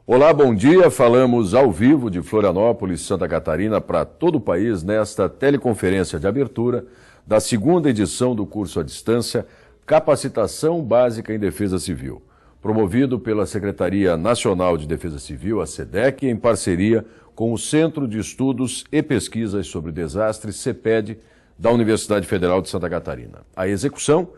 Olá, bom dia. Falamos ao vivo de Florianópolis, Santa Catarina, para todo o país nesta teleconferência de abertura da segunda edição do curso à distância Capacitação Básica em Defesa Civil, promovido pela Secretaria Nacional de Defesa Civil, a SEDEC, em parceria com o Centro de Estudos e Pesquisas sobre Desastres, CEPED, da Universidade Federal de Santa Catarina. A execução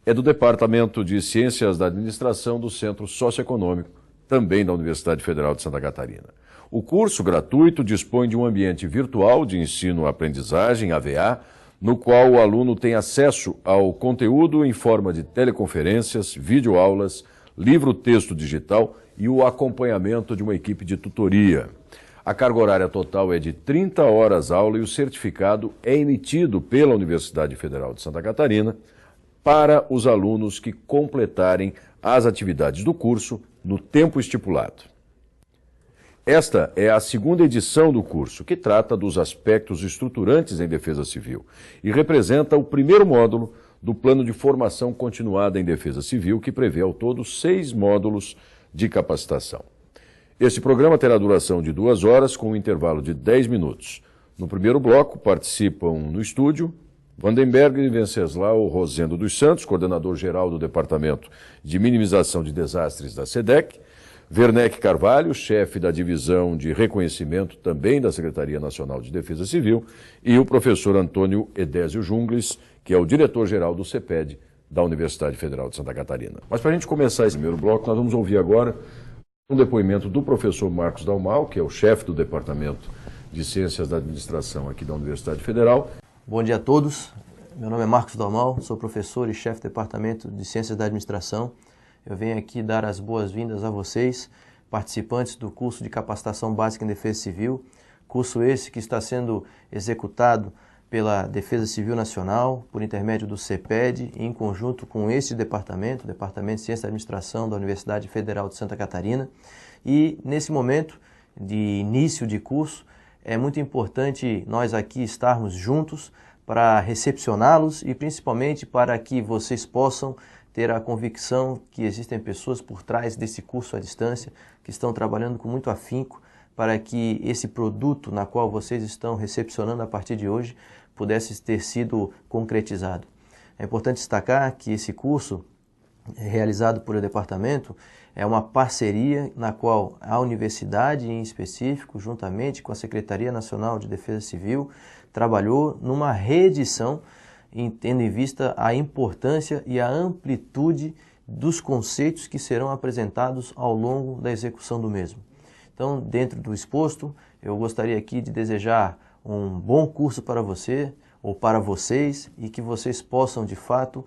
é do Departamento de Ciências da Administração do Centro Socioeconômico, também da Universidade Federal de Santa Catarina. O curso gratuito dispõe de um ambiente virtual de ensino-aprendizagem, AVA, no qual o aluno tem acesso ao conteúdo em forma de teleconferências, videoaulas, livro-texto digital e o acompanhamento de uma equipe de tutoria. A carga horária total é de 30 horas aula e o certificado é emitido pela Universidade Federal de Santa Catarina para os alunos que completarem as atividades do curso no tempo estipulado. Esta é a segunda edição do curso, que trata dos aspectos estruturantes em defesa civil e representa o primeiro módulo do plano de formação continuada em defesa civil, que prevê ao todo 6 módulos de capacitação. Este programa terá duração de 2 horas, com um intervalo de 10 minutos. No primeiro bloco, participam no estúdio Vandenberg e Venceslau Rosendo dos Santos, coordenador-geral do Departamento de Minimização de Desastres da SEDEC, Werneck Carvalho, chefe da Divisão de Reconhecimento também da Secretaria Nacional de Defesa Civil, e o professor Antônio Edésio Jungles, que é o diretor-geral do CEPED da Universidade Federal de Santa Catarina. Mas para a gente começar esse primeiro bloco, nós vamos ouvir agora um depoimento do professor Marcos Dalmal, que é o chefe do Departamento de Ciências da Administração aqui da Universidade Federal. Bom dia a todos, meu nome é Marcos Dalmal, sou professor e chefe do Departamento de Ciências da Administração. Eu venho aqui dar as boas-vindas a vocês, participantes do curso de Capacitação Básica em Defesa Civil, curso esse que está sendo executado pela Defesa Civil Nacional, por intermédio do CEPED, em conjunto com este departamento, Departamento de Ciências da Administração da Universidade Federal de Santa Catarina. E nesse momento de início de curso, é muito importante nós aqui estarmos juntos para recepcioná-los e principalmente para que vocês possam ter a convicção que existem pessoas por trás desse curso à distância que estão trabalhando com muito afinco para que esse produto na qual vocês estão recepcionando a partir de hoje pudesse ter sido concretizado. É importante destacar que esse curso realizado pelo departamento é uma parceria na qual a universidade em específico, juntamente com a Secretaria Nacional de Defesa Civil, trabalhou numa reedição, tendo em vista a importância e a amplitude dos conceitos que serão apresentados ao longo da execução do mesmo. Então, dentro do exposto, eu gostaria aqui de desejar um bom curso para você ou para vocês e que vocês possam, de fato,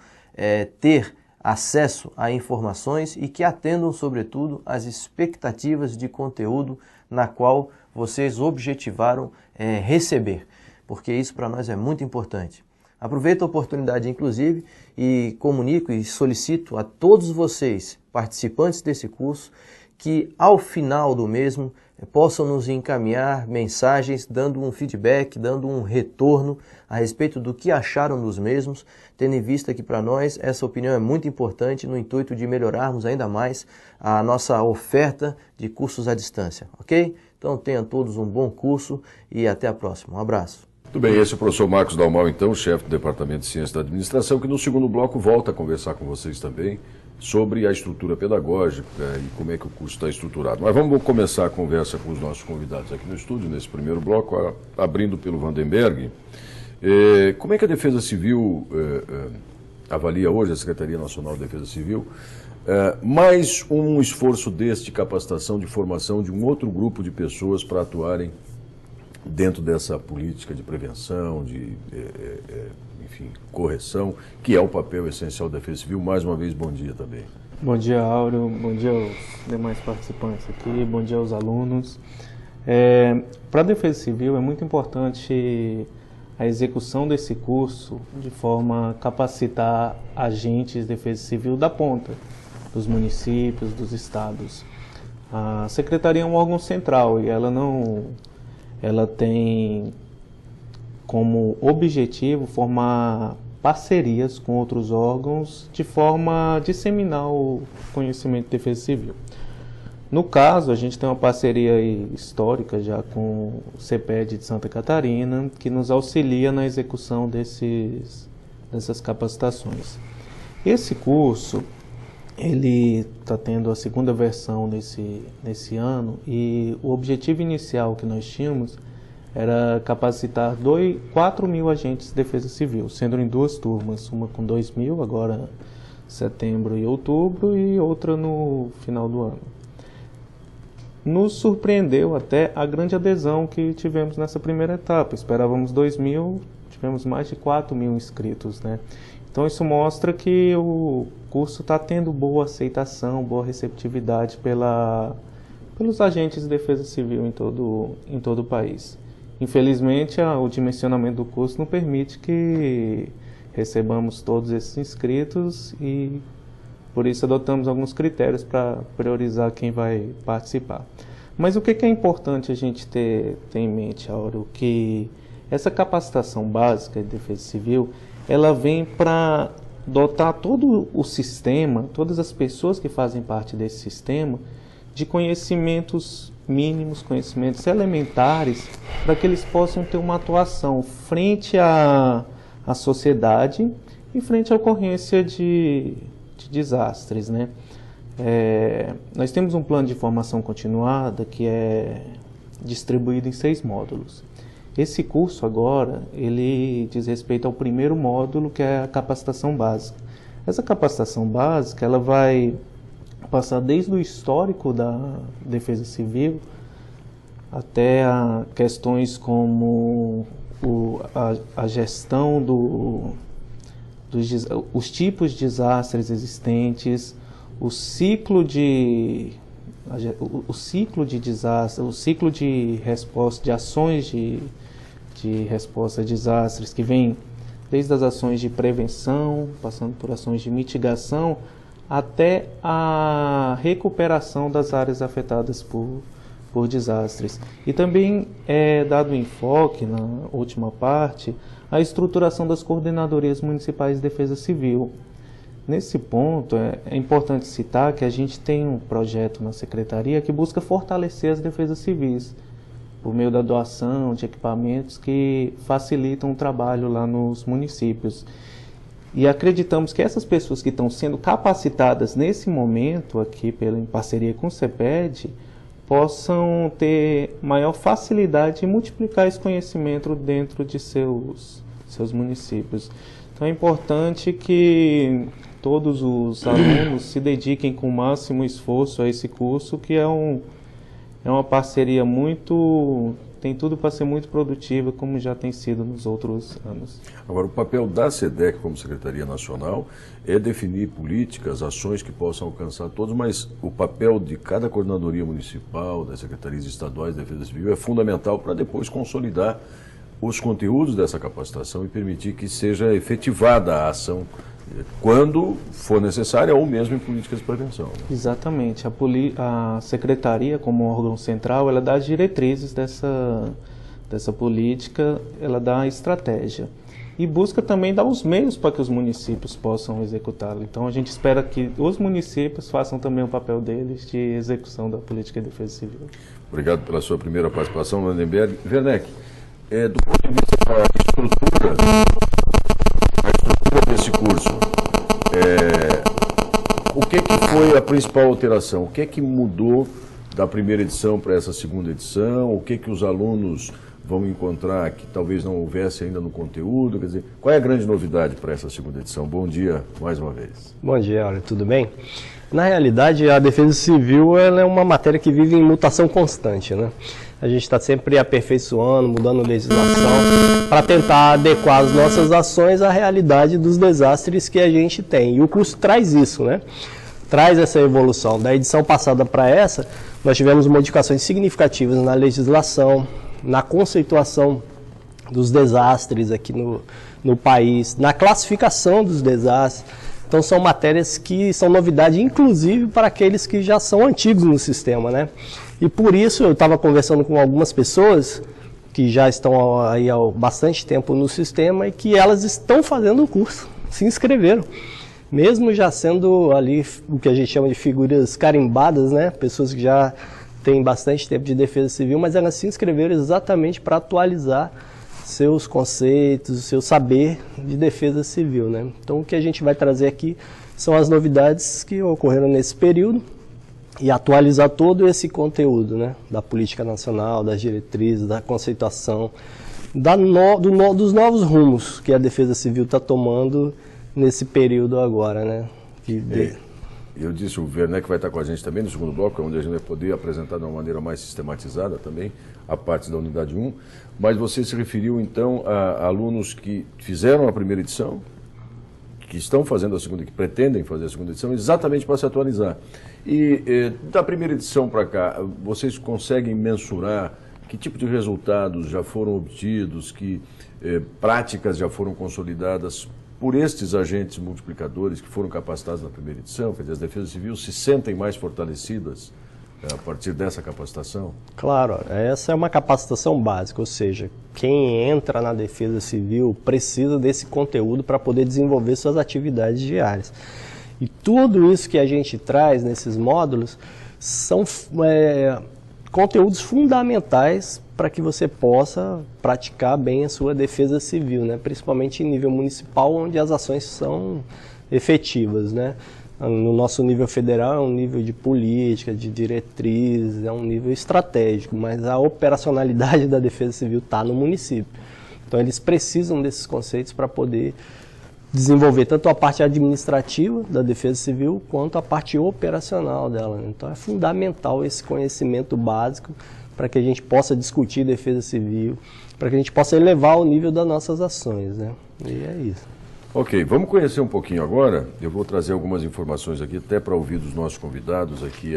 ter acesso a informações e que atendam, sobretudo, às expectativas de conteúdo na qual vocês objetivaram receber, porque isso para nós é muito importante. Aproveito a oportunidade, inclusive, e comunico e solicito a todos vocês, participantes desse curso, que ao final do mesmo possam nos encaminhar mensagens dando um feedback, dando um retorno a respeito do que acharam dos mesmos, tendo em vista que para nós essa opinião é muito importante no intuito de melhorarmos ainda mais a nossa oferta de cursos à distância, ok? Então tenham todos um bom curso e até a próxima. Um abraço. Muito bem, esse é o professor Marcos Dalmal, então, chefe do Departamento de Ciências da Administração, que no segundo bloco volta a conversar com vocês também sobre a estrutura pedagógica e como é que o curso está estruturado. Mas vamos começar a conversa com os nossos convidados aqui no estúdio, nesse primeiro bloco, abrindo pelo Vandenberg. Como é que a Defesa Civil avalia hoje, a Secretaria Nacional de Defesa Civil, mais um esforço deste de capacitação, de formação de um outro grupo de pessoas para atuarem dentro dessa política de prevenção, enfim, correção, que é o papel essencial da Defesa Civil? Mais uma vez, bom dia também. Bom dia, Áureo, bom dia aos demais participantes aqui, bom dia aos alunos. Para a Defesa Civil é muito importante a execução desse curso de forma a capacitar agentes de Defesa Civil da ponta, dos municípios, dos estados. A Secretaria é um órgão central e ela tem como objetivo formar parcerias com outros órgãos de forma a disseminar o conhecimento de defesa civil. No caso, a gente tem uma parceria aí histórica já com o CEPED de Santa Catarina, que nos auxilia na execução dessas capacitações. Esse curso, ele está tendo a segunda versão nesse ano, e o objetivo inicial que nós tínhamos era capacitar 4.000 agentes de defesa civil, sendo em 2 turmas, uma com 2.000, agora setembro e outubro, e outra no final do ano. Nos surpreendeu até a grande adesão que tivemos nessa primeira etapa. Esperávamos 2.000, tivemos mais de 4.000 inscritos, né? Então isso mostra que o curso está tendo boa aceitação, boa receptividade pelos agentes de defesa civil em todo o país. Infelizmente, o dimensionamento do curso não permite que recebamos todos esses inscritos, e por isso adotamos alguns critérios para priorizar quem vai participar. Mas o que é importante a gente ter em mente, Áureo? Que essa capacitação básica de defesa civil, ela vem para dotar todo o sistema, todas as pessoas que fazem parte desse sistema, de conhecimentos mínimos, conhecimentos elementares, para que eles possam ter uma atuação frente à sociedade e frente à ocorrência de desastres, né? Nós temos um plano de formação continuada que é distribuído em 6 módulos. Esse curso agora, ele diz respeito ao primeiro módulo, que é a capacitação básica. Essa capacitação básica, ela vai passar desde o histórico da defesa civil até a questões como a gestão os tipos de desastres existentes, o ciclo de desastre, o ciclo de resposta, de ações de resposta a desastres, que vem desde as ações de prevenção, passando por ações de mitigação, até a recuperação das áreas afetadas por desastres. E também é dado enfoque, na última parte, a estruturação das coordenadorias municipais de defesa civil. Nesse ponto, é importante citar que a gente tem um projeto na Secretaria que busca fortalecer as defesas civis, por meio da doação de equipamentos que facilitam o trabalho lá nos municípios. E acreditamos que essas pessoas que estão sendo capacitadas nesse momento, aqui em parceria com o CEPED, possam ter maior facilidade em multiplicar esse conhecimento dentro de seus municípios. Então é importante que todos os alunos se dediquem com o máximo esforço a esse curso, que é uma parceria tem tudo para ser muito produtiva, como já tem sido nos outros anos. Agora, o papel da SEDEC como Secretaria Nacional é definir políticas, ações que possam alcançar todos, mas o papel de cada coordenadoria municipal, das secretarias estaduais de defesa civil é fundamental para depois consolidar os conteúdos dessa capacitação e permitir que seja efetivada a ação quando for necessária, ou mesmo em políticas de prevenção. Exatamente. A Secretaria, como órgão central, ela dá as diretrizes dessa política, ela dá a estratégia. E busca também dar os meios para que os municípios possam executá-la. Então, a gente espera que os municípios façam também o papel deles de execução da política de defesa civil. Obrigado pela sua primeira participação, Landenberg. Werneck, do ponto de vista da estrutura desse curso, o que foi a principal alteração? O que mudou da primeira edição para essa segunda edição? O que os alunos vão encontrar que talvez não houvesse ainda no conteúdo? Quer dizer, qual é a grande novidade para essa segunda edição? Bom dia, mais uma vez. Bom dia, Áureo, tudo bem? Na realidade, a defesa civil ela é uma matéria que vive em mutação constante, né? A gente está sempre aperfeiçoando, mudando legislação para tentar adequar as nossas ações à realidade dos desastres que a gente tem. E o curso traz isso, né? Traz essa evolução. Da edição passada para essa, nós tivemos modificações significativas na legislação, na conceituação dos desastres aqui no país, na classificação dos desastres. Então são matérias que são novidade, inclusive para aqueles que já são antigos no sistema, né? E por isso eu estava conversando com algumas pessoas que já estão aí há bastante tempo no sistema e que elas estão fazendo o curso, se inscreveram. mesmo já sendo ali o que a gente chama de figuras carimbadas, né? Pessoas que já têm bastante tempo de defesa civil, mas elas se inscreveram exatamente para atualizar seus conceitos, seu saber de defesa civil, né? Então o que a gente vai trazer aqui são as novidades que ocorreram nesse período e atualizar todo esse conteúdo, né? Da política nacional, das diretrizes, da conceituação, dos novos rumos que a defesa civil está tomando nesse período agora, né? Eu disse, o Werneck vai estar com a gente também no segundo bloco, onde a gente vai poder apresentar de uma maneira mais sistematizada também a parte da unidade 1, mas você se referiu então a alunos que fizeram a primeira edição, que estão fazendo a segunda, que pretendem fazer a segunda edição, exatamente para se atualizar. E da primeira edição para cá, vocês conseguem mensurar que tipo de resultados já foram obtidos, que práticas já foram consolidadas por estes agentes multiplicadores que foram capacitados na primeira edição? Quer dizer, as defesas civis se sentem mais fortalecidas a partir dessa capacitação? Claro, essa é uma capacitação básica, ou seja, quem entra na defesa civil precisa desse conteúdo para poder desenvolver suas atividades diárias. E tudo isso que a gente traz nesses módulos são conteúdos fundamentais para que você possa praticar bem a sua defesa civil, né? Principalmente em nível municipal, onde as ações são efetivas, né? No nosso nível federal é um nível de política, de diretrizes, é um nível estratégico, mas a operacionalidade da defesa civil está no município. Então eles precisam desses conceitos para poder desenvolver tanto a parte administrativa da defesa civil quanto a parte operacional dela, né? Então é fundamental esse conhecimento básico para que a gente possa discutir defesa civil, para que a gente possa elevar o nível das nossas ações, né? E é isso. Ok, vamos conhecer um pouquinho agora. Eu vou trazer algumas informações aqui, até para ouvir dos nossos convidados aqui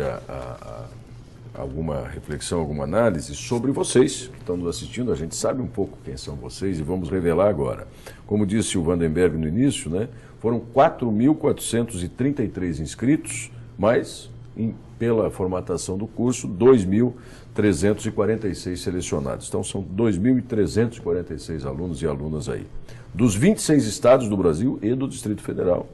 alguma reflexão, alguma análise sobre vocês que estão nos assistindo. A gente sabe um pouco quem são vocês e vamos revelar agora. Como disse o Vandenberg no início, né, foram 4.433 inscritos, mas pela formatação do curso, 2.346 selecionados. Então são 2.346 alunos e alunas aí, dos 26 estados do Brasil e do Distrito Federal,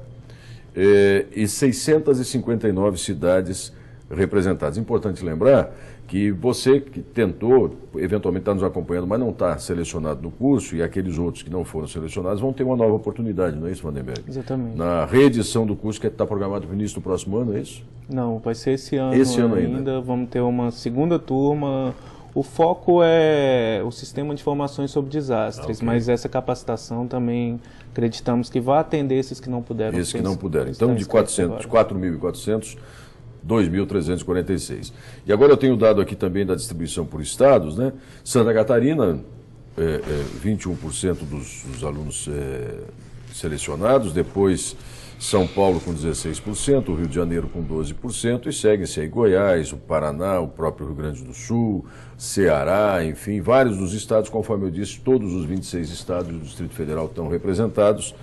e 659 cidades representadas. Importante lembrar que você que tentou, eventualmente está nos acompanhando, mas não está selecionado no curso, e aqueles outros que não foram selecionados vão ter uma nova oportunidade, não é isso, Vandenberg? Exatamente. Na reedição do curso que está programado para o início do próximo ano, é isso? Não, vai ser esse ano, ainda. Vamos ter uma segunda turma. O foco é o sistema de informações sobre desastres, okay. Mas essa capacitação também acreditamos que vai atender esses que não puderam. Esses que não puderam. Então, de 4.400, 2.346. E agora eu tenho dado aqui também da distribuição por estados, né? Santa Catarina, 21% dos alunos selecionados, depois São Paulo com 16%, o Rio de Janeiro com 12%, e seguem-se aí Goiás, o Paraná, o próprio Rio Grande do Sul, Ceará, enfim, vários dos estados, conforme eu disse, todos os 26 estados do Distrito Federal estão representados,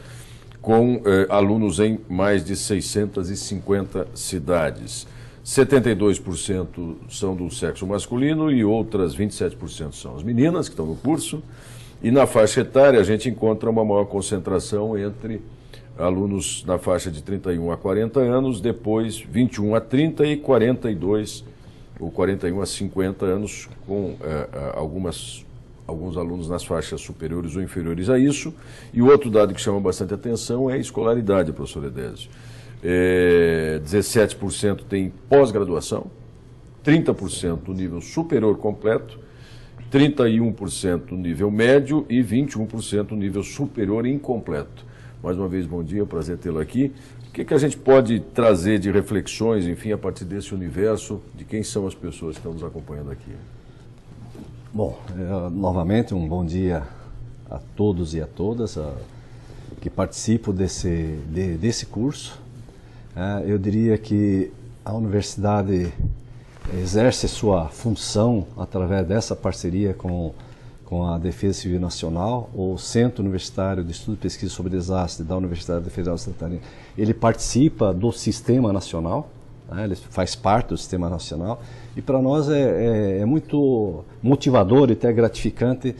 com alunos em mais de 650 cidades. 72% são do sexo masculino e outras 27% são as meninas que estão no curso. E na faixa etária a gente encontra uma maior concentração entre alunos na faixa de 31 a 40 anos, depois 21 a 30 e 42 ou 41 a 50 anos, com alguns alunos nas faixas superiores ou inferiores a isso. E o outro dado que chama bastante atenção é a escolaridade, professor Edésio. 17% tem pós-graduação, 30% nível superior completo, 31% nível médio e 21% nível superior incompleto. Mais uma vez, bom dia, prazer tê-lo aqui. O que a gente pode trazer de reflexões, enfim, a partir desse universo, de quem são as pessoas que estão nos acompanhando aqui? Bom, novamente um bom dia a todos e a todas que participam desse curso. Eu diria que a universidade exerce sua função através dessa parceria com a Defesa Civil Nacional. O Centro Universitário de Estudo e Pesquisa sobre Desastres da Universidade Federal de Santa Catarina, ele participa do Sistema Nacional, né? Ele faz parte do Sistema Nacional, e para nós é muito motivador e até gratificante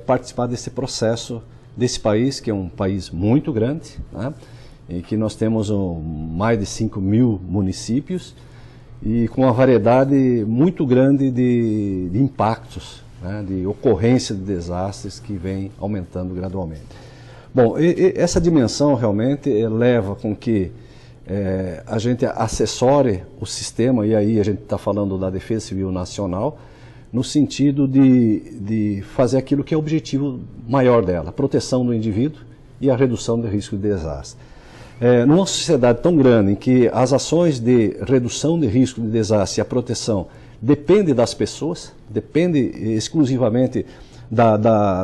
participar desse processo, desse país, que é um país muito grande, né? em que nós temos mais de 5.000 municípios e com uma variedade muito grande de impactos, né, de ocorrência de desastres que vem aumentando gradualmente. Bom, essa dimensão realmente leva com que a gente assessore o sistema, e aí a gente está falando da Defesa Civil Nacional, no sentido de fazer aquilo que é o objetivo maior dela, a proteção do indivíduo e a redução do risco de desastre. Numa sociedade tão grande em que as ações de redução de risco de desastre e a proteção dependem das pessoas, depende exclusivamente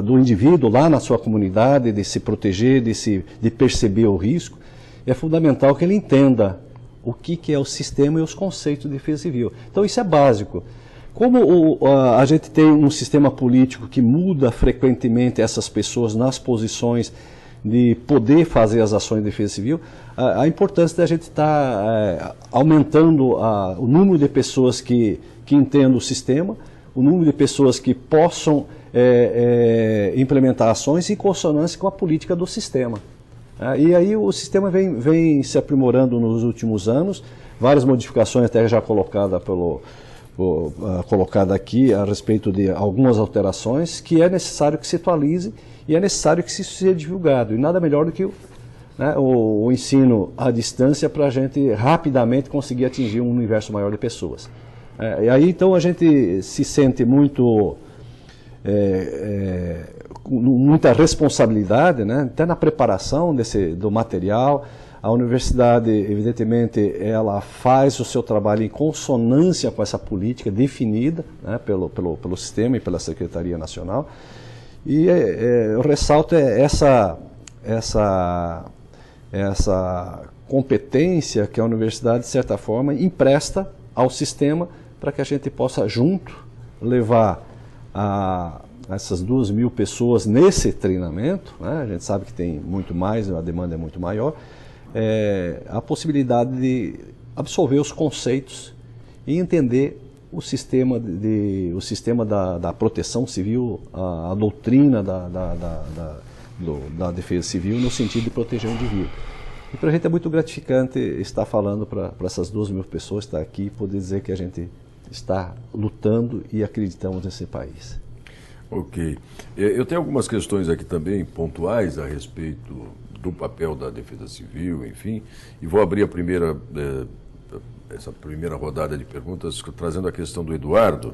do indivíduo lá na sua comunidade, de se proteger, de perceber o risco, é fundamental que ele entenda o que é o sistema e os conceitos de defesa civil. Então isso é básico. Como a gente tem um sistema político que muda frequentemente essas pessoas nas posições de poder fazer as ações de defesa civil, a importância da gente estar aumentando o número de pessoas que entendam o sistema, o número de pessoas que possam implementar ações em consonância com a política do sistema. E aí o sistema vem se aprimorando nos últimos anos, várias modificações até já colocada aqui a respeito de algumas alterações que é necessário que se atualize e é necessário que isso seja divulgado. E nada melhor do que o ensino à distância para a gente rapidamente conseguir atingir um universo maior de pessoas. E aí então a gente se sente muita responsabilidade, né, até na preparação do material. A universidade, evidentemente, ela faz o seu trabalho em consonância com essa política definida, né, pelo sistema e pela Secretaria Nacional. E eu ressalto essa competência que a universidade, de certa forma, empresta ao sistema para que a gente possa, junto, levar essas 2.000 pessoas nesse treinamento, né? A gente sabe que tem muito mais, a demanda é muito maior, a possibilidade de absorver os conceitos e entender o sistema da proteção civil, a doutrina da defesa civil no sentido de proteger o indivíduo. E para a gente é muito gratificante estar falando para essas 2.000 pessoas, estar aqui e poder dizer que a gente está lutando e acreditamos nesse país. Ok. Eu tenho algumas questões aqui também pontuais a respeito do papel da Defesa Civil, enfim, e vou abrir essa primeira rodada de perguntas trazendo a questão do Eduardo.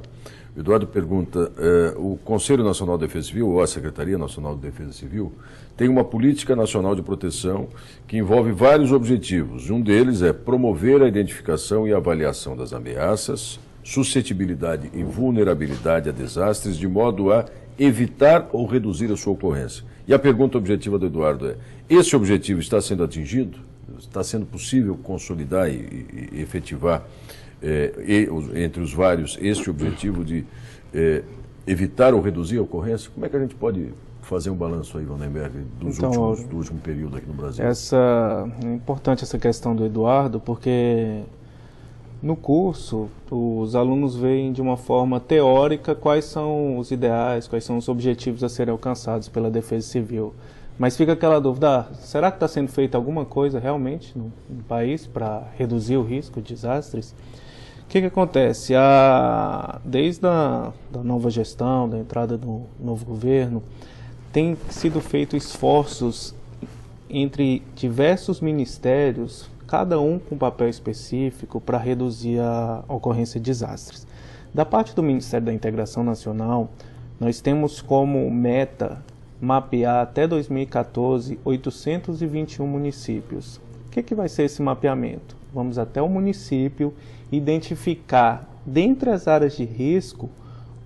O Eduardo pergunta, o Conselho Nacional de Defesa Civil, ou a Secretaria Nacional de Defesa Civil, tem uma política nacional de proteção que envolve vários objetivos. Um deles é promover a identificação e avaliação das ameaças, suscetibilidade e vulnerabilidade a desastres, de modo a evitar ou reduzir a sua ocorrência. E a pergunta objetiva do Eduardo é, esse objetivo está sendo atingido? Está sendo possível consolidar e efetivar, entre os vários, este objetivo de evitar ou reduzir a ocorrência? Como é que a gente pode fazer um balanço aí, Vandenberg, do último período aqui no Brasil? É importante essa questão do Eduardo, porque no curso os alunos veem de uma forma teórica quais são os ideais, quais são os objetivos a serem alcançados pela Defesa Civil. Mas fica aquela dúvida, será que está sendo feita alguma coisa realmente no país para reduzir o risco de desastres? O que acontece? Desde a nova gestão, da entrada do novo governo, tem sido feitos esforços entre diversos ministérios, cada um com um papel específico para reduzir a ocorrência de desastres. Da parte do Ministério da Integração Nacional, nós temos como meta mapear até 2014 821 municípios. O que vai ser esse mapeamento? Vamos até o município identificar, dentre as áreas de risco,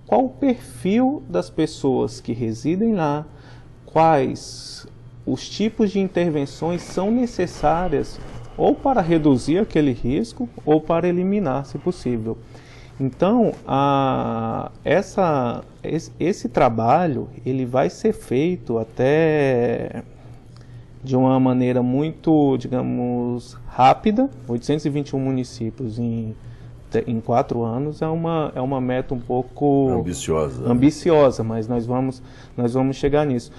qual o perfil das pessoas que residem lá, quais os tipos de intervenções são necessárias ou para reduzir aquele risco ou para eliminar, se possível. Então, esse trabalho ele vai ser feito até de uma maneira muito, digamos, rápida. 821 municípios em 4 anos é uma meta um pouco ambiciosa, mas nós vamos chegar nisso.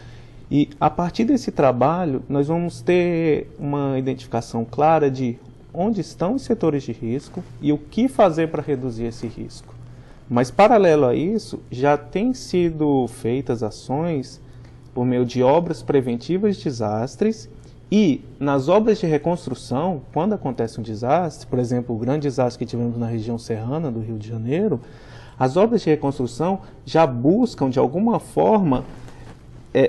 E a partir desse trabalho, nós vamos ter uma identificação clara de onde estão os setores de risco e o que fazer para reduzir esse risco. Mas, paralelo a isso, já têm sido feitas ações por meio de obras preventivas de desastres e, nas obras de reconstrução, quando acontece um desastre, por exemplo, o grande desastre que tivemos na região serrana do Rio de Janeiro, as obras de reconstrução já buscam, de alguma forma,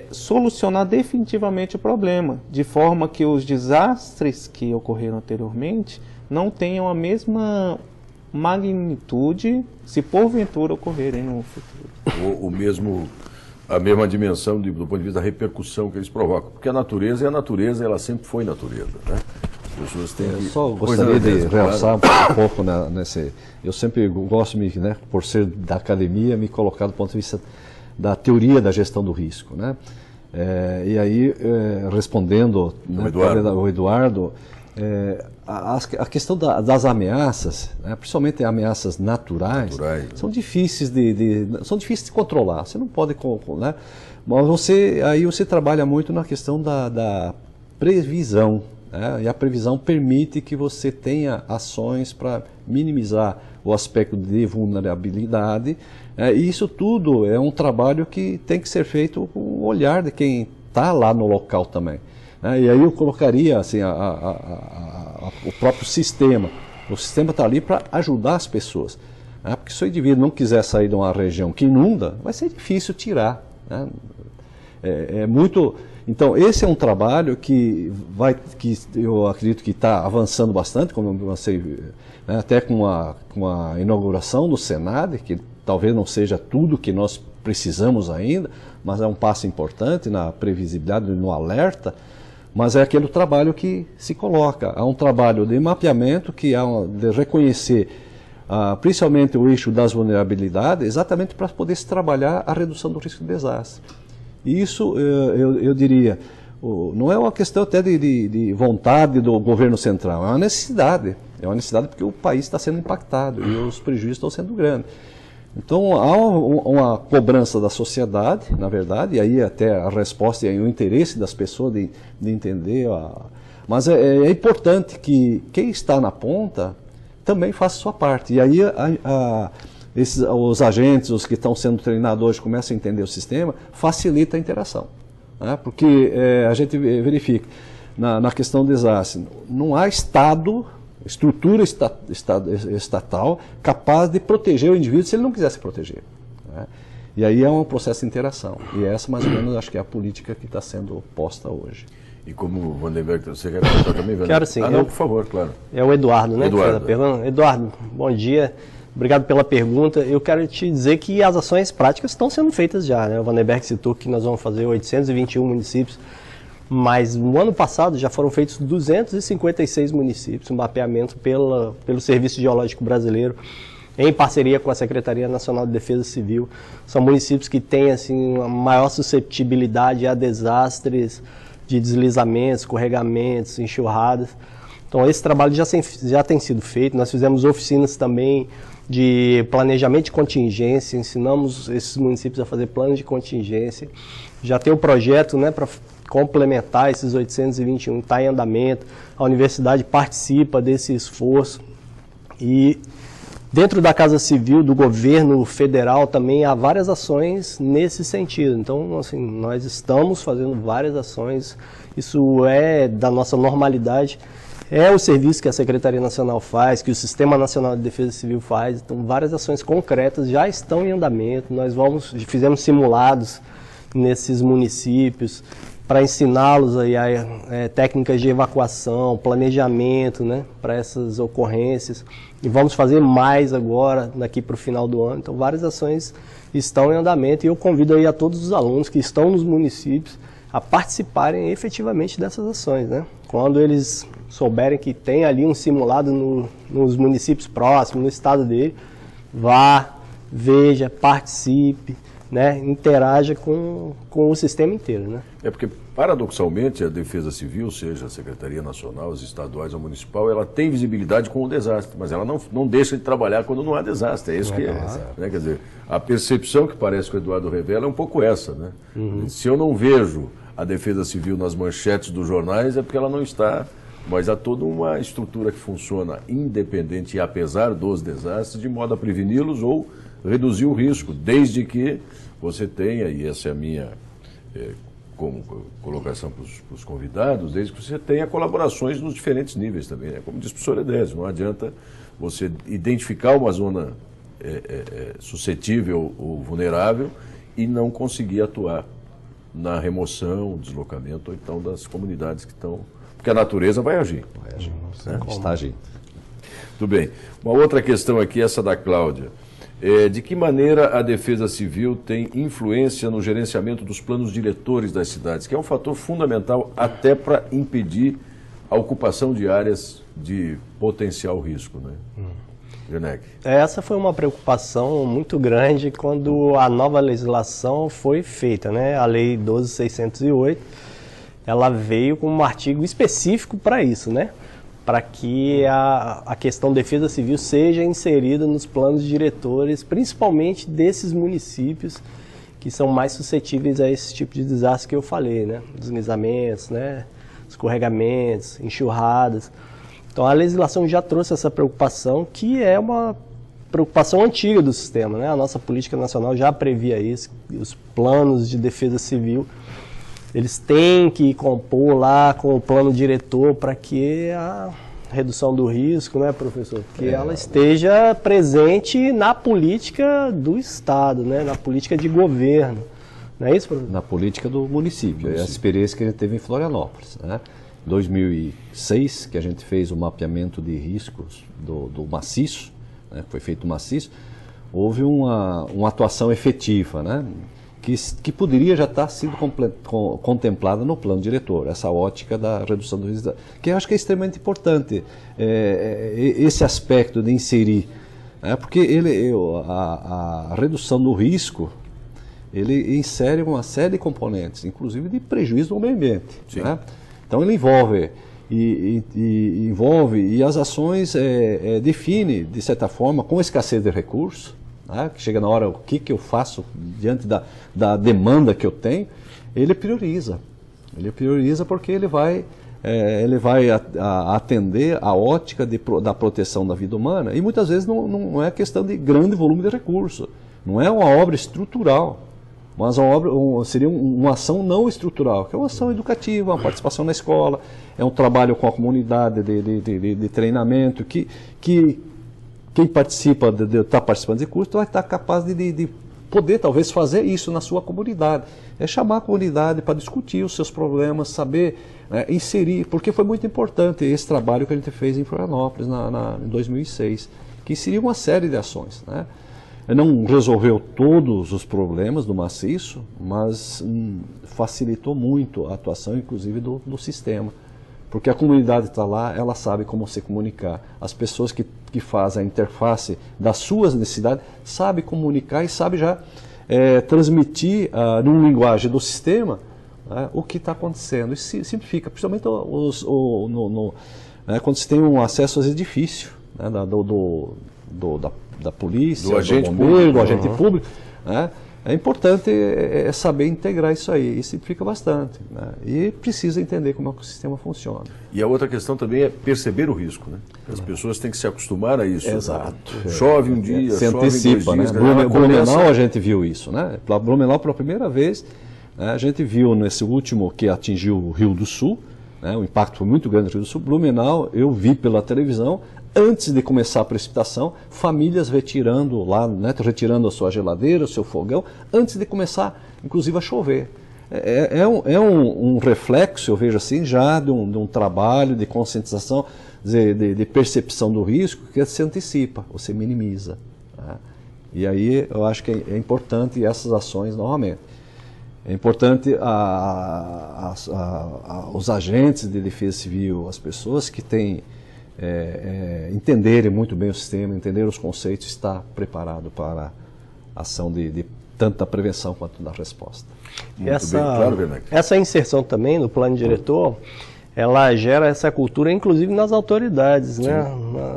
solucionar definitivamente o problema, de forma que os desastres que ocorreram anteriormente não tenham a mesma magnitude se porventura ocorrerem no futuro. A mesma dimensão do ponto de vista da repercussão que eles provocam. Porque a natureza é a natureza, ela sempre foi natureza, né? As pessoas têm Eu só gostaria de realçar um pouco nesse... Eu sempre gosto, né, por ser da academia, me colocar do ponto de vista da teoria da gestão do risco, né? E aí, respondendo, né, o Eduardo, a questão das ameaças, né, principalmente ameaças naturais, são difíceis de controlar. Você não pode, né, mas você trabalha muito na questão da previsão, né, e a previsão permite que você tenha ações para minimizar o aspecto de vulnerabilidade. E isso tudo é um trabalho que tem que ser feito com o olhar de quem está lá no local também. E aí eu colocaria assim, o próprio sistema. O sistema está ali para ajudar as pessoas. Porque se o indivíduo não quiser sair de uma região que inunda, vai ser difícil tirar. Né? Então, esse é um trabalho que eu acredito que está avançando bastante, como eu avancei, né, até com a inauguração do Senad, que talvez não seja tudo que nós precisamos ainda, mas é um passo importante na previsibilidade, no alerta, mas é aquele trabalho que se coloca. Há um trabalho de mapeamento, de reconhecer principalmente o eixo das vulnerabilidades, exatamente para poder se trabalhar a redução do risco de desastre. E isso, eu diria, não é uma questão até de vontade do governo central, é uma necessidade. É uma necessidade porque o país está sendo impactado e os prejuízos estão sendo grandes. Então, há uma cobrança da sociedade, na verdade, e aí até a resposta e o interesse das pessoas de entender. Mas é importante que quem está na ponta também faça a sua parte. E aí os agentes, os que estão sendo treinados hoje, começam a entender o sistema, facilita a interação. Né? Porque a gente verifica, na questão do desastre, não há estrutura estatal capaz de proteger o indivíduo se ele não quiser se proteger. Né? E aí é um processo de interação. E essa, mais ou menos, acho que é a política que está sendo posta hoje. E como o Vandenberg, você quer comentar também, Vandenberg? Quero sim. Não, por favor, claro. É o Eduardo, né? Eduardo. Eduardo, bom dia. Obrigado pela pergunta. Eu quero te dizer que as ações práticas estão sendo feitas já, né? O Vandenberg citou que nós vamos fazer 821 municípios, mas no ano passado já foram feitos 256 municípios, um mapeamento pelo Serviço Geológico Brasileiro, em parceria com a Secretaria Nacional de Defesa Civil. São municípios que têm assim, uma maior susceptibilidade a desastres de deslizamentos, escorregamentos, enxurradas. Então esse trabalho já tem sido feito. Nós fizemos oficinas também de planejamento de contingência, ensinamos esses municípios a fazer planos de contingência. Já tem o projeto, né, para complementar esses 821, está em andamento. A universidade participa desse esforço. E dentro da Casa Civil, do governo federal, também há várias ações nesse sentido. Então, assim, nós estamos fazendo várias ações. Isso é da nossa normalidade. É o serviço que a Secretaria Nacional faz, que o Sistema Nacional de Defesa Civil faz. Então, várias ações concretas já estão em andamento. Nós fizemos simulados nesses municípios para ensiná-los aí a técnicas de evacuação, planejamento, né, para essas ocorrências. E vamos fazer mais agora, daqui para o final do ano. Então, várias ações estão em andamento e eu convido aí a todos os alunos que estão nos municípios a participarem efetivamente dessas ações, né? Quando eles souberem que tem ali um simulado nos municípios próximos, no estado dele, vá, veja, participe, né, interaja com o sistema inteiro, né? É porque paradoxalmente, a Defesa Civil, seja a Secretaria Nacional, as estaduais ou municipal, ela tem visibilidade com o desastre, mas ela não deixa de trabalhar quando não há desastre. É isso que é. Né? Quer dizer, a percepção que parece que o Eduardo revela é um pouco essa. Né? Se eu não vejo a Defesa Civil nas manchetes dos jornais, é porque ela não está... Mas há toda uma estrutura que funciona independente e apesar dos desastres, de modo a preveni-los ou reduzir o risco, desde que você tenha, e essa é a minha como colocação para os convidados, desde que você tenha colaborações nos diferentes níveis também. Né? Como disse o professor Edésio, não adianta você identificar uma zona suscetível ou vulnerável e não conseguir atuar na remoção, deslocamento, ou então das comunidades que estão... Porque a natureza vai agir. Vai agir, né? Está agindo. Tudo bem. Uma outra questão aqui, essa da Cláudia. De que maneira a Defesa Civil tem influência no gerenciamento dos planos diretores das cidades, que é um fator fundamental até para impedir a ocupação de áreas de potencial risco, né? Genec. Essa foi uma preocupação muito grande quando a nova legislação foi feita, né? A Lei 12.608, ela veio com um artigo específico para isso, né? Para que a questão defesa civil seja inserida nos planos diretores, principalmente desses municípios que são mais suscetíveis a esse tipo de desastre que eu falei, né? Deslizamentos, né? Escorregamentos, enxurradas. Então a legislação já trouxe essa preocupação, que é uma preocupação antiga do sistema, né? A nossa política nacional já previa isso, os planos de defesa civil, eles têm que compor lá com o plano diretor para que a redução do risco, né, professor? Que ela esteja presente na política do Estado, né, na política de governo. Não é isso, professor? Na política do município. É a experiência que a gente teve em Florianópolis, né? Em 2006, que a gente fez o mapeamento de riscos do maciço, né, foi feito o maciço, houve uma atuação efetiva, né? Que poderia já estar sido contemplada no plano diretor, essa ótica da redução do risco, que eu acho que é extremamente importante, esse aspecto de inserir, né, porque a redução do risco, ele insere uma série de componentes, inclusive de prejuízo ao meio ambiente. Né? Então ele envolve, e as ações define, de certa forma, com escassez de recursos, né, que chega na hora, o que eu faço diante da demanda que eu tenho, ele prioriza porque ele vai atender a ótica da proteção da vida humana, e muitas vezes não é questão de grande volume de recurso, não é uma obra estrutural, mas seria uma ação não estrutural, que é uma ação educativa, uma participação na escola, é um trabalho com a comunidade de treinamento, que quem participa está participando de curso vai estar capaz de poder talvez fazer isso na sua comunidade. É chamar a comunidade para discutir os seus problemas, saber inserir, porque foi muito importante esse trabalho que a gente fez em Florianópolis em 2006, que inseriu uma série de ações. Né? Não resolveu todos os problemas do maciço, mas facilitou muito a atuação, inclusive, do sistema. Porque a comunidade está lá, ela sabe como se comunicar. As pessoas que fazem a interface das suas necessidades sabem comunicar e sabem já transmitir numa linguagem do sistema o que está acontecendo. Isso simplifica, principalmente quando se tem um acesso às edifícios, né, da polícia, do agente bombeiro, do agente público. Né? É importante saber integrar isso aí, e simplifica bastante. Né? E precisa entender como é que o sistema funciona. E a outra questão também é perceber o risco. Né? As pessoas têm que se acostumar a isso. Exato. Né? Chove um dia, se chove antecipa, em 2 dias. Né? Blumenau a gente viu isso. Né? Blumenau, pela primeira vez, né, a gente viu nesse último que atingiu o Rio do Sul, né, o impacto foi muito grande no Rio do Sul. Blumenau, eu vi pela televisão, antes de começar a precipitação, famílias retirando lá, né, retirando a sua geladeira, o seu fogão, antes de começar, inclusive, a chover. É um reflexo, eu vejo assim, já de um trabalho de conscientização, de percepção do risco, que se antecipa, você minimiza. Né? E aí eu acho que é importante essas ações novamente. É importante os agentes de defesa civil, as pessoas que têm entenderem muito bem o sistema, entender os conceitos, estar preparado para a ação de tanto da prevenção quanto da resposta. Muito bem, claro, Werneck. Essa inserção também no plano diretor, ela gera essa cultura, inclusive nas autoridades, né,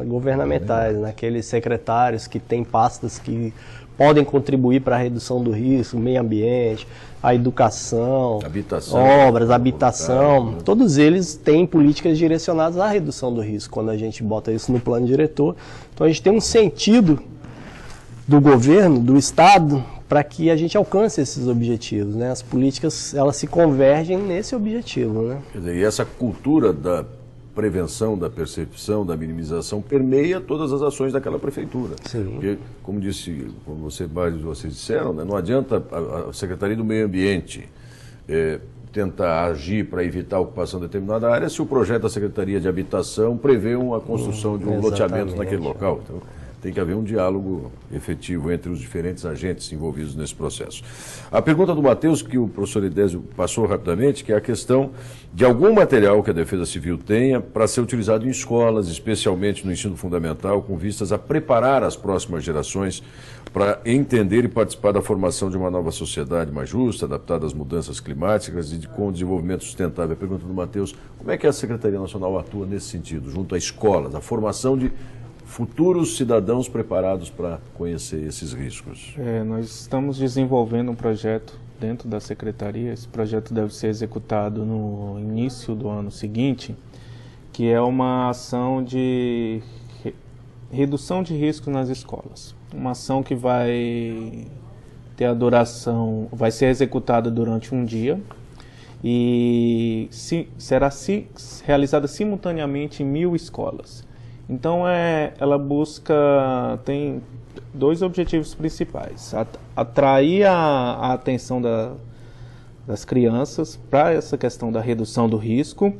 governamentais, naqueles secretários que têm pastas que podem contribuir para a redução do risco, meio ambiente, a educação, obras, habitação, todos eles têm políticas direcionadas à redução do risco, quando a gente bota isso no plano diretor. Então a gente tem um sentido do governo, do Estado, para que a gente alcance esses objetivos, né? As políticas, elas se convergem nesse objetivo, né? Quer dizer, e essa cultura da prevenção, da percepção, da minimização permeia todas as ações daquela prefeitura. Sim. Porque, como vários de vocês disseram, né, não adianta a Secretaria do Meio Ambiente tentar agir para evitar a ocupação de determinada área se o projeto da Secretaria de Habitação prevê a construção de um loteamento naquele local. Então, tem que haver um diálogo efetivo entre os diferentes agentes envolvidos nesse processo. A pergunta do Matheus, que o professor Edésio passou rapidamente, que é a questão de algum material que a Defesa Civil tenha para ser utilizado em escolas, especialmente no ensino fundamental, com vistas a preparar as próximas gerações para entender e participar da formação de uma nova sociedade mais justa, adaptada às mudanças climáticas e com o desenvolvimento sustentável. A pergunta do Matheus, como é que a Secretaria Nacional atua nesse sentido, junto a escolas, a formação de futuros cidadãos preparados para conhecer esses riscos? Nós estamos desenvolvendo um projeto dentro da Secretaria. Esse projeto deve ser executado no início do ano seguinte, que é uma ação de redução de risco nas escolas. Uma ação que vai ter a duração, vai ser executada durante um dia e será realizada simultaneamente em 1000 escolas. Então, ela tem dois objetivos principais: atrair a atenção das crianças para essa questão da redução do risco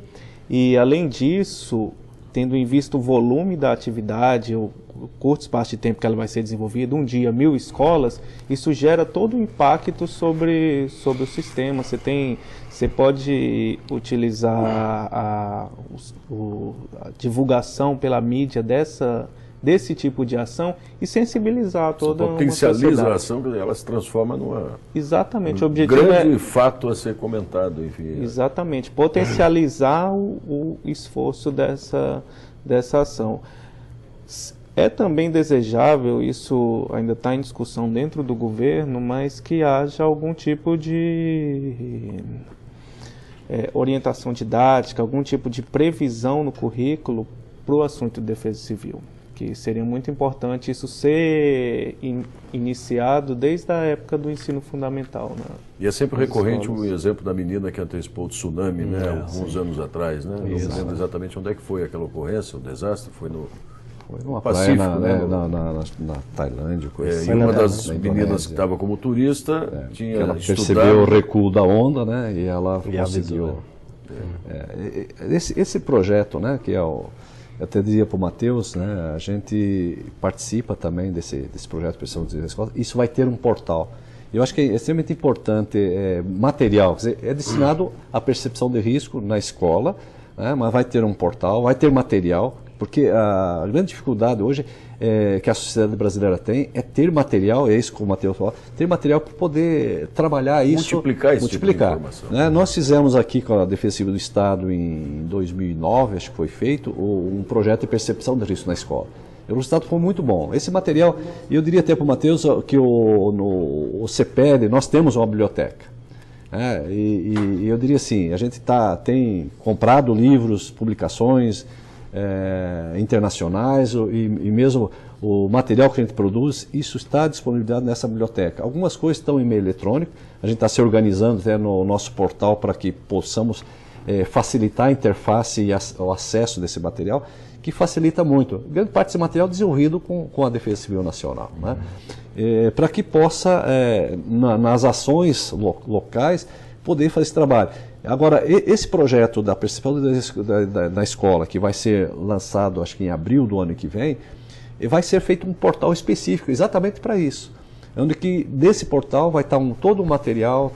e, além disso, tendo em vista o volume da atividade, o curto espaço de tempo que ela vai ser desenvolvida, um dia, 1000 escolas, isso gera todo o impacto sobre o sistema. Você pode utilizar a divulgação pela mídia desse tipo de ação e sensibilizar toda uma sociedade. Potencializa a ação, ela se transforma Exatamente, um o objetivo grande fato a ser comentado. Enfim. Exatamente, potencializar o esforço dessa ação. É também desejável, isso ainda está em discussão dentro do governo, mas que haja algum tipo de orientação didática, algum tipo de previsão no currículo para o assunto de defesa civil, que seria muito importante isso ser iniciado desde a época do ensino fundamental. Né? E é sempre recorrente o exemplo da menina que antecipou o tsunami, né, alguns anos atrás. Né? Não me lembro exatamente onde é que foi aquela ocorrência, o desastre, foi numa Pacífico, praia na Tailândia. E uma das meninas que estava como turista tinha ela estudado... percebeu o recuo da onda, né, e ela conseguiu. Esse projeto, né, que eu até diria para o Matheus, né, a gente participa também desse projeto de prevenção de escola. Isso vai ter um portal. Eu acho que é extremamente importante material, quer dizer, é destinado à percepção de risco na escola, né, mas vai ter um portal, vai ter material. Porque a grande dificuldade hoje que a sociedade brasileira tem é ter material, é isso que o Matheus falou, ter material para poder trabalhar isso. Multiplicar esse tipo de informação. Né? Nós fizemos aqui com a Defesa Civil do Estado em 2009, acho que foi feito, um projeto de percepção de risco na escola. O resultado foi muito bom. Esse material, eu diria até para o Matheus que no CEPEL nós temos uma biblioteca. E eu diria assim, a gente tem comprado livros, publicações, internacionais e mesmo o material que a gente produz, isso está disponibilizado nessa biblioteca. Algumas coisas estão em meio eletrônico, a gente está se organizando até no nosso portal para que possamos facilitar a interface e o acesso desse material, que facilita muito. Grande parte desse material é desenvolvido com a Defesa Civil Nacional, né? Para que possa, nas ações locais, poder fazer esse trabalho. Agora, esse projeto da percepção da escola, que vai ser lançado, acho que em abril do ano que vem, vai ser feito um portal específico exatamente para isso. Onde que desse portal vai estar todo o material,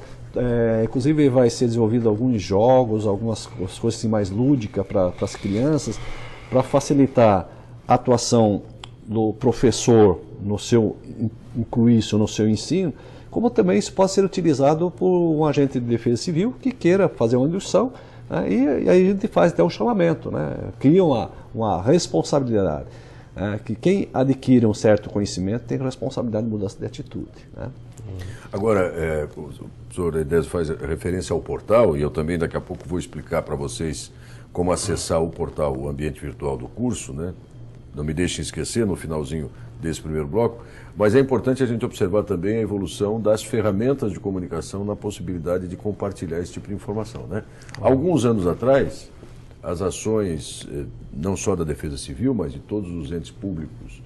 inclusive vai ser desenvolvido alguns jogos, algumas coisas assim mais lúdicas para as crianças, para facilitar a atuação do professor incluir isso no seu ensino, como também isso pode ser utilizado por um agente de defesa civil que queira fazer uma indução, né, e aí a gente faz até um chamamento, né, cria uma responsabilidade, que quem adquire um certo conhecimento tem responsabilidade de mudança de atitude. Né. Agora, o professor Edésio faz referência ao portal, e eu também daqui a pouco vou explicar para vocês como acessar o portal, o ambiente virtual do curso, né? Não me deixem esquecer no finalzinho desse primeiro bloco, mas é importante a gente observar também a evolução das ferramentas de comunicação na possibilidade de compartilhar esse tipo de informação, né? Alguns anos atrás, as ações, não só da Defesa Civil, mas de todos os entes públicos,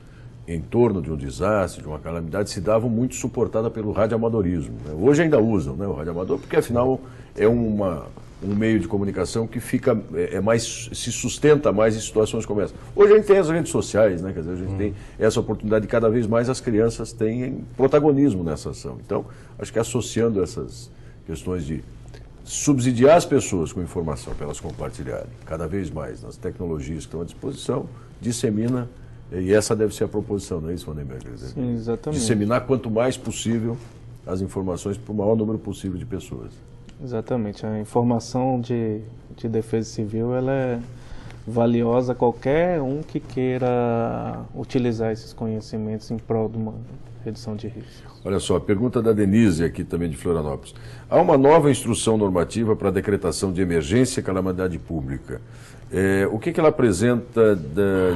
em torno de um desastre, de uma calamidade, se davam muito suportada pelo radioamadorismo, né? Hoje ainda usam, né, o radioamador, porque afinal é um meio de comunicação que fica, se sustenta mais em situações como essa. Hoje a gente tem as redes sociais, né? Quer dizer, a gente tem essa oportunidade de cada vez mais as crianças têm protagonismo nessa ação. Então, acho que associando essas questões de subsidiar as pessoas com informação para elas compartilharem cada vez mais nas tecnologias que estão à disposição, dissemina. E essa deve ser a proposição, não é isso, Vandenberg? Sim, exatamente. Disseminar quanto mais possível as informações para o maior número possível de pessoas. Exatamente. A informação de defesa civil ela é valiosa a qualquer um que queira utilizar esses conhecimentos em prol de uma redução de riscos. Olha só, a pergunta da Denise aqui também de Florianópolis. Há uma nova instrução normativa para a decretação de emergência e calamidade pública. O que ela apresenta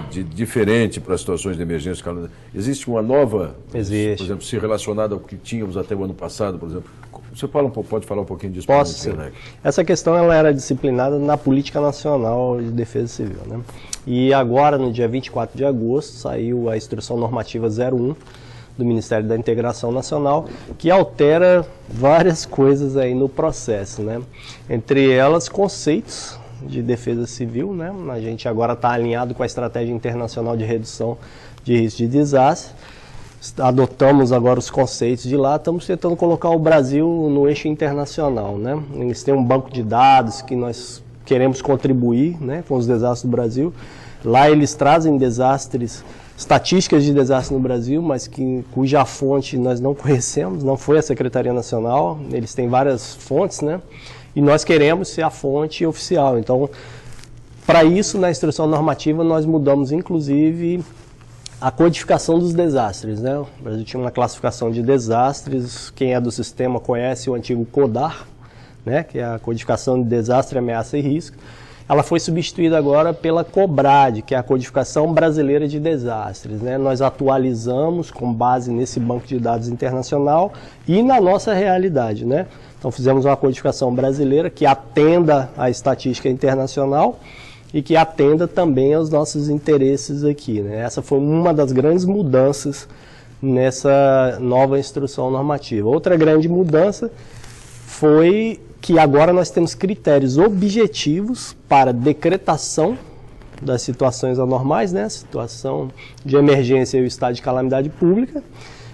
de diferente para as situações de emergência e calamidade? Existe uma nova, Existe. Por exemplo, se relacionada ao que tínhamos até o ano passado, por exemplo? Você pode falar um pouquinho disso? Posso, sim. Essa questão ela era disciplinada na Política Nacional de Defesa Civil, né? E agora, no dia 24 de agosto, saiu a Instrução Normativa 01 do Ministério da Integração Nacional, que altera várias coisas aí no processo, né? Entre elas, conceitos de defesa civil, né? A gente agora está alinhado com a Estratégia Internacional de Redução de Risco de Desastre. Adotamos agora os conceitos de lá, estamos tentando colocar o Brasil no eixo internacional, né? Eles têm um banco de dados que nós queremos contribuir, né, com os desastres do Brasil. Lá eles trazem estatísticas de desastre no Brasil, mas cuja fonte nós não conhecemos, não foi a Secretaria Nacional, eles têm várias fontes, né? E nós queremos ser a fonte oficial. Então, para isso, na instrução normativa, nós mudamos, inclusive, a codificação dos desastres, né? O Brasil tinha uma classificação de desastres, quem é do sistema conhece o antigo CODAR, né? Que é a codificação de desastre, ameaça e risco. Ela foi substituída agora pela COBRAD, que é a Codificação Brasileira de Desastres, né? Nós atualizamos com base nesse banco de dados internacional e na nossa realidade, né? Então fizemos uma codificação brasileira que atenda à estatística internacional e que atenda também aos nossos interesses aqui, né? Essa foi uma das grandes mudanças nessa nova instrução normativa. Outra grande mudança foi que agora nós temos critérios objetivos para decretação das situações anormais, né? Situação de emergência e o estado de calamidade pública,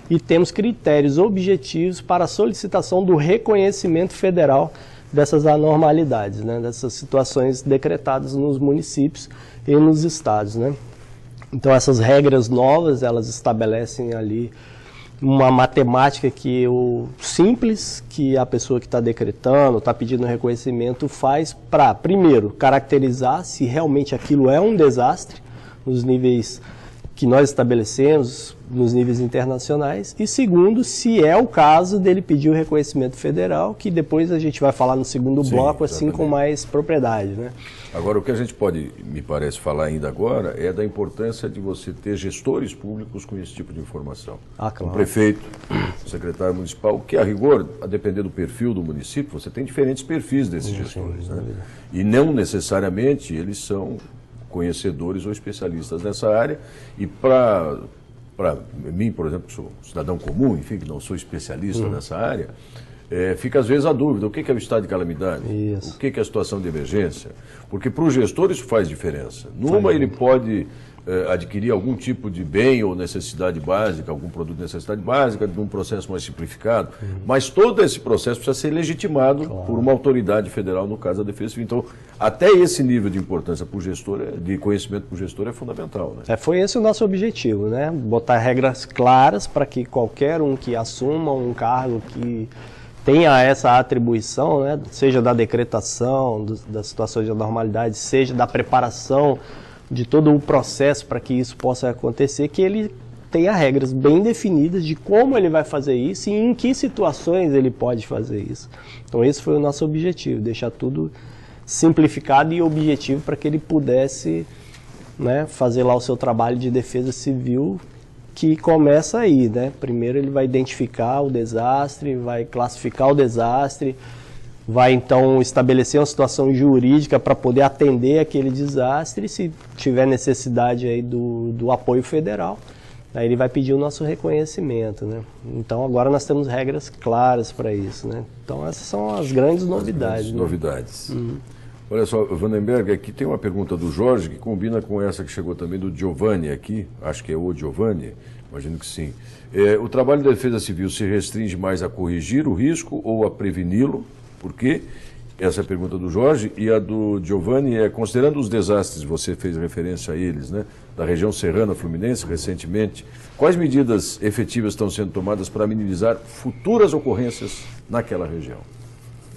e temos critérios objetivos para a solicitação do reconhecimento federal dessas anormalidades, né? Dessas situações decretadas nos municípios e nos estados, né? Então essas regras novas, elas estabelecem ali uma matemática simples que a pessoa que está decretando, está pedindo reconhecimento faz para, primeiro, caracterizar se realmente aquilo é um desastre nos níveis que nós estabelecemos, nos níveis internacionais, e segundo, se é o caso dele pedir o reconhecimento federal, que depois a gente vai falar no segundo bloco, assim, com mais propriedade, né? Agora, o que a gente pode, me parece, falar ainda agora é da importância de você ter gestores públicos com esse tipo de informação. Claro. O prefeito, o secretário municipal, que a rigor, a depender do perfil do município, você tem diferentes perfis desses gestores, né? E não necessariamente eles são conhecedores ou especialistas nessa área, e para mim, por exemplo, que sou cidadão comum, enfim, que não sou especialista nessa área, fica às vezes a dúvida, o que é o estado de calamidade? Isso. O que é a situação de emergência? Porque para o gestor isso faz diferença. Numa ele pode adquirir algum tipo de bem ou necessidade básica, algum produto de necessidade básica, de um processo mais simplificado. Mas todo esse processo precisa ser legitimado por uma autoridade federal, no caso da Defesa Civil. Então, até esse nível de importância para o gestor, de conhecimento para o gestor é fundamental, né? Foi esse o nosso objetivo, né? Botar regras claras para que qualquer um que assuma um cargo que tenha essa atribuição, né? Seja da decretação, das situações de anormalidade, seja da preparação de todo o processo para que isso possa acontecer, que ele tenha regras bem definidas de como ele vai fazer isso e em que situações ele pode fazer isso. Então esse foi o nosso objetivo, deixar tudo simplificado e objetivo para que ele pudesse, né, fazer lá o seu trabalho de defesa civil, que começa aí, né? Primeiro ele vai identificar o desastre, vai classificar o desastre, vai então estabelecer uma situação jurídica para poder atender aquele desastre, e se tiver necessidade aí do apoio federal, aí ele vai pedir o nosso reconhecimento, né? Então agora nós temos regras claras para isso, né? Então essas são as grandes novidades. Novidades. Olha só, Vandenberg, aqui tem uma pergunta do Jorge que combina com essa que chegou também do Giovanni aqui, acho que é o Giovanni, imagino que sim. O trabalho da Defesa Civil se restringe mais a corrigir o risco ou a preveni-lo? Por quê? Essa é a pergunta do Jorge. E a do Giovanni considerando os desastres, você fez referência a eles, né, da região serrana fluminense recentemente, quais medidas efetivas estão sendo tomadas para minimizar futuras ocorrências naquela região?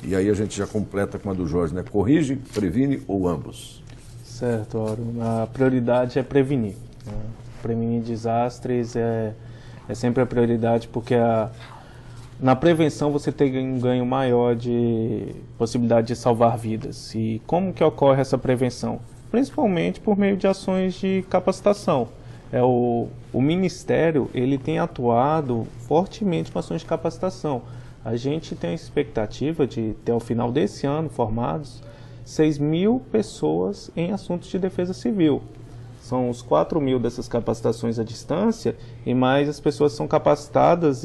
E aí a gente já completa com a do Jorge, né? Corrige, previne ou ambos? Certo, Auro. A prioridade é prevenir. Né? Prevenir desastres é sempre a prioridade, porque na prevenção você tem um ganho maior de possibilidade de salvar vidas. E como que ocorre essa prevenção? Principalmente por meio de ações de capacitação. O Ministério ele tem atuado fortemente com ações de capacitação. A gente tem a expectativa de ter, ao final desse ano, formados 6.000 pessoas em assuntos de defesa civil. São os 4.000 dessas capacitações à distância, e mais as pessoas são capacitadas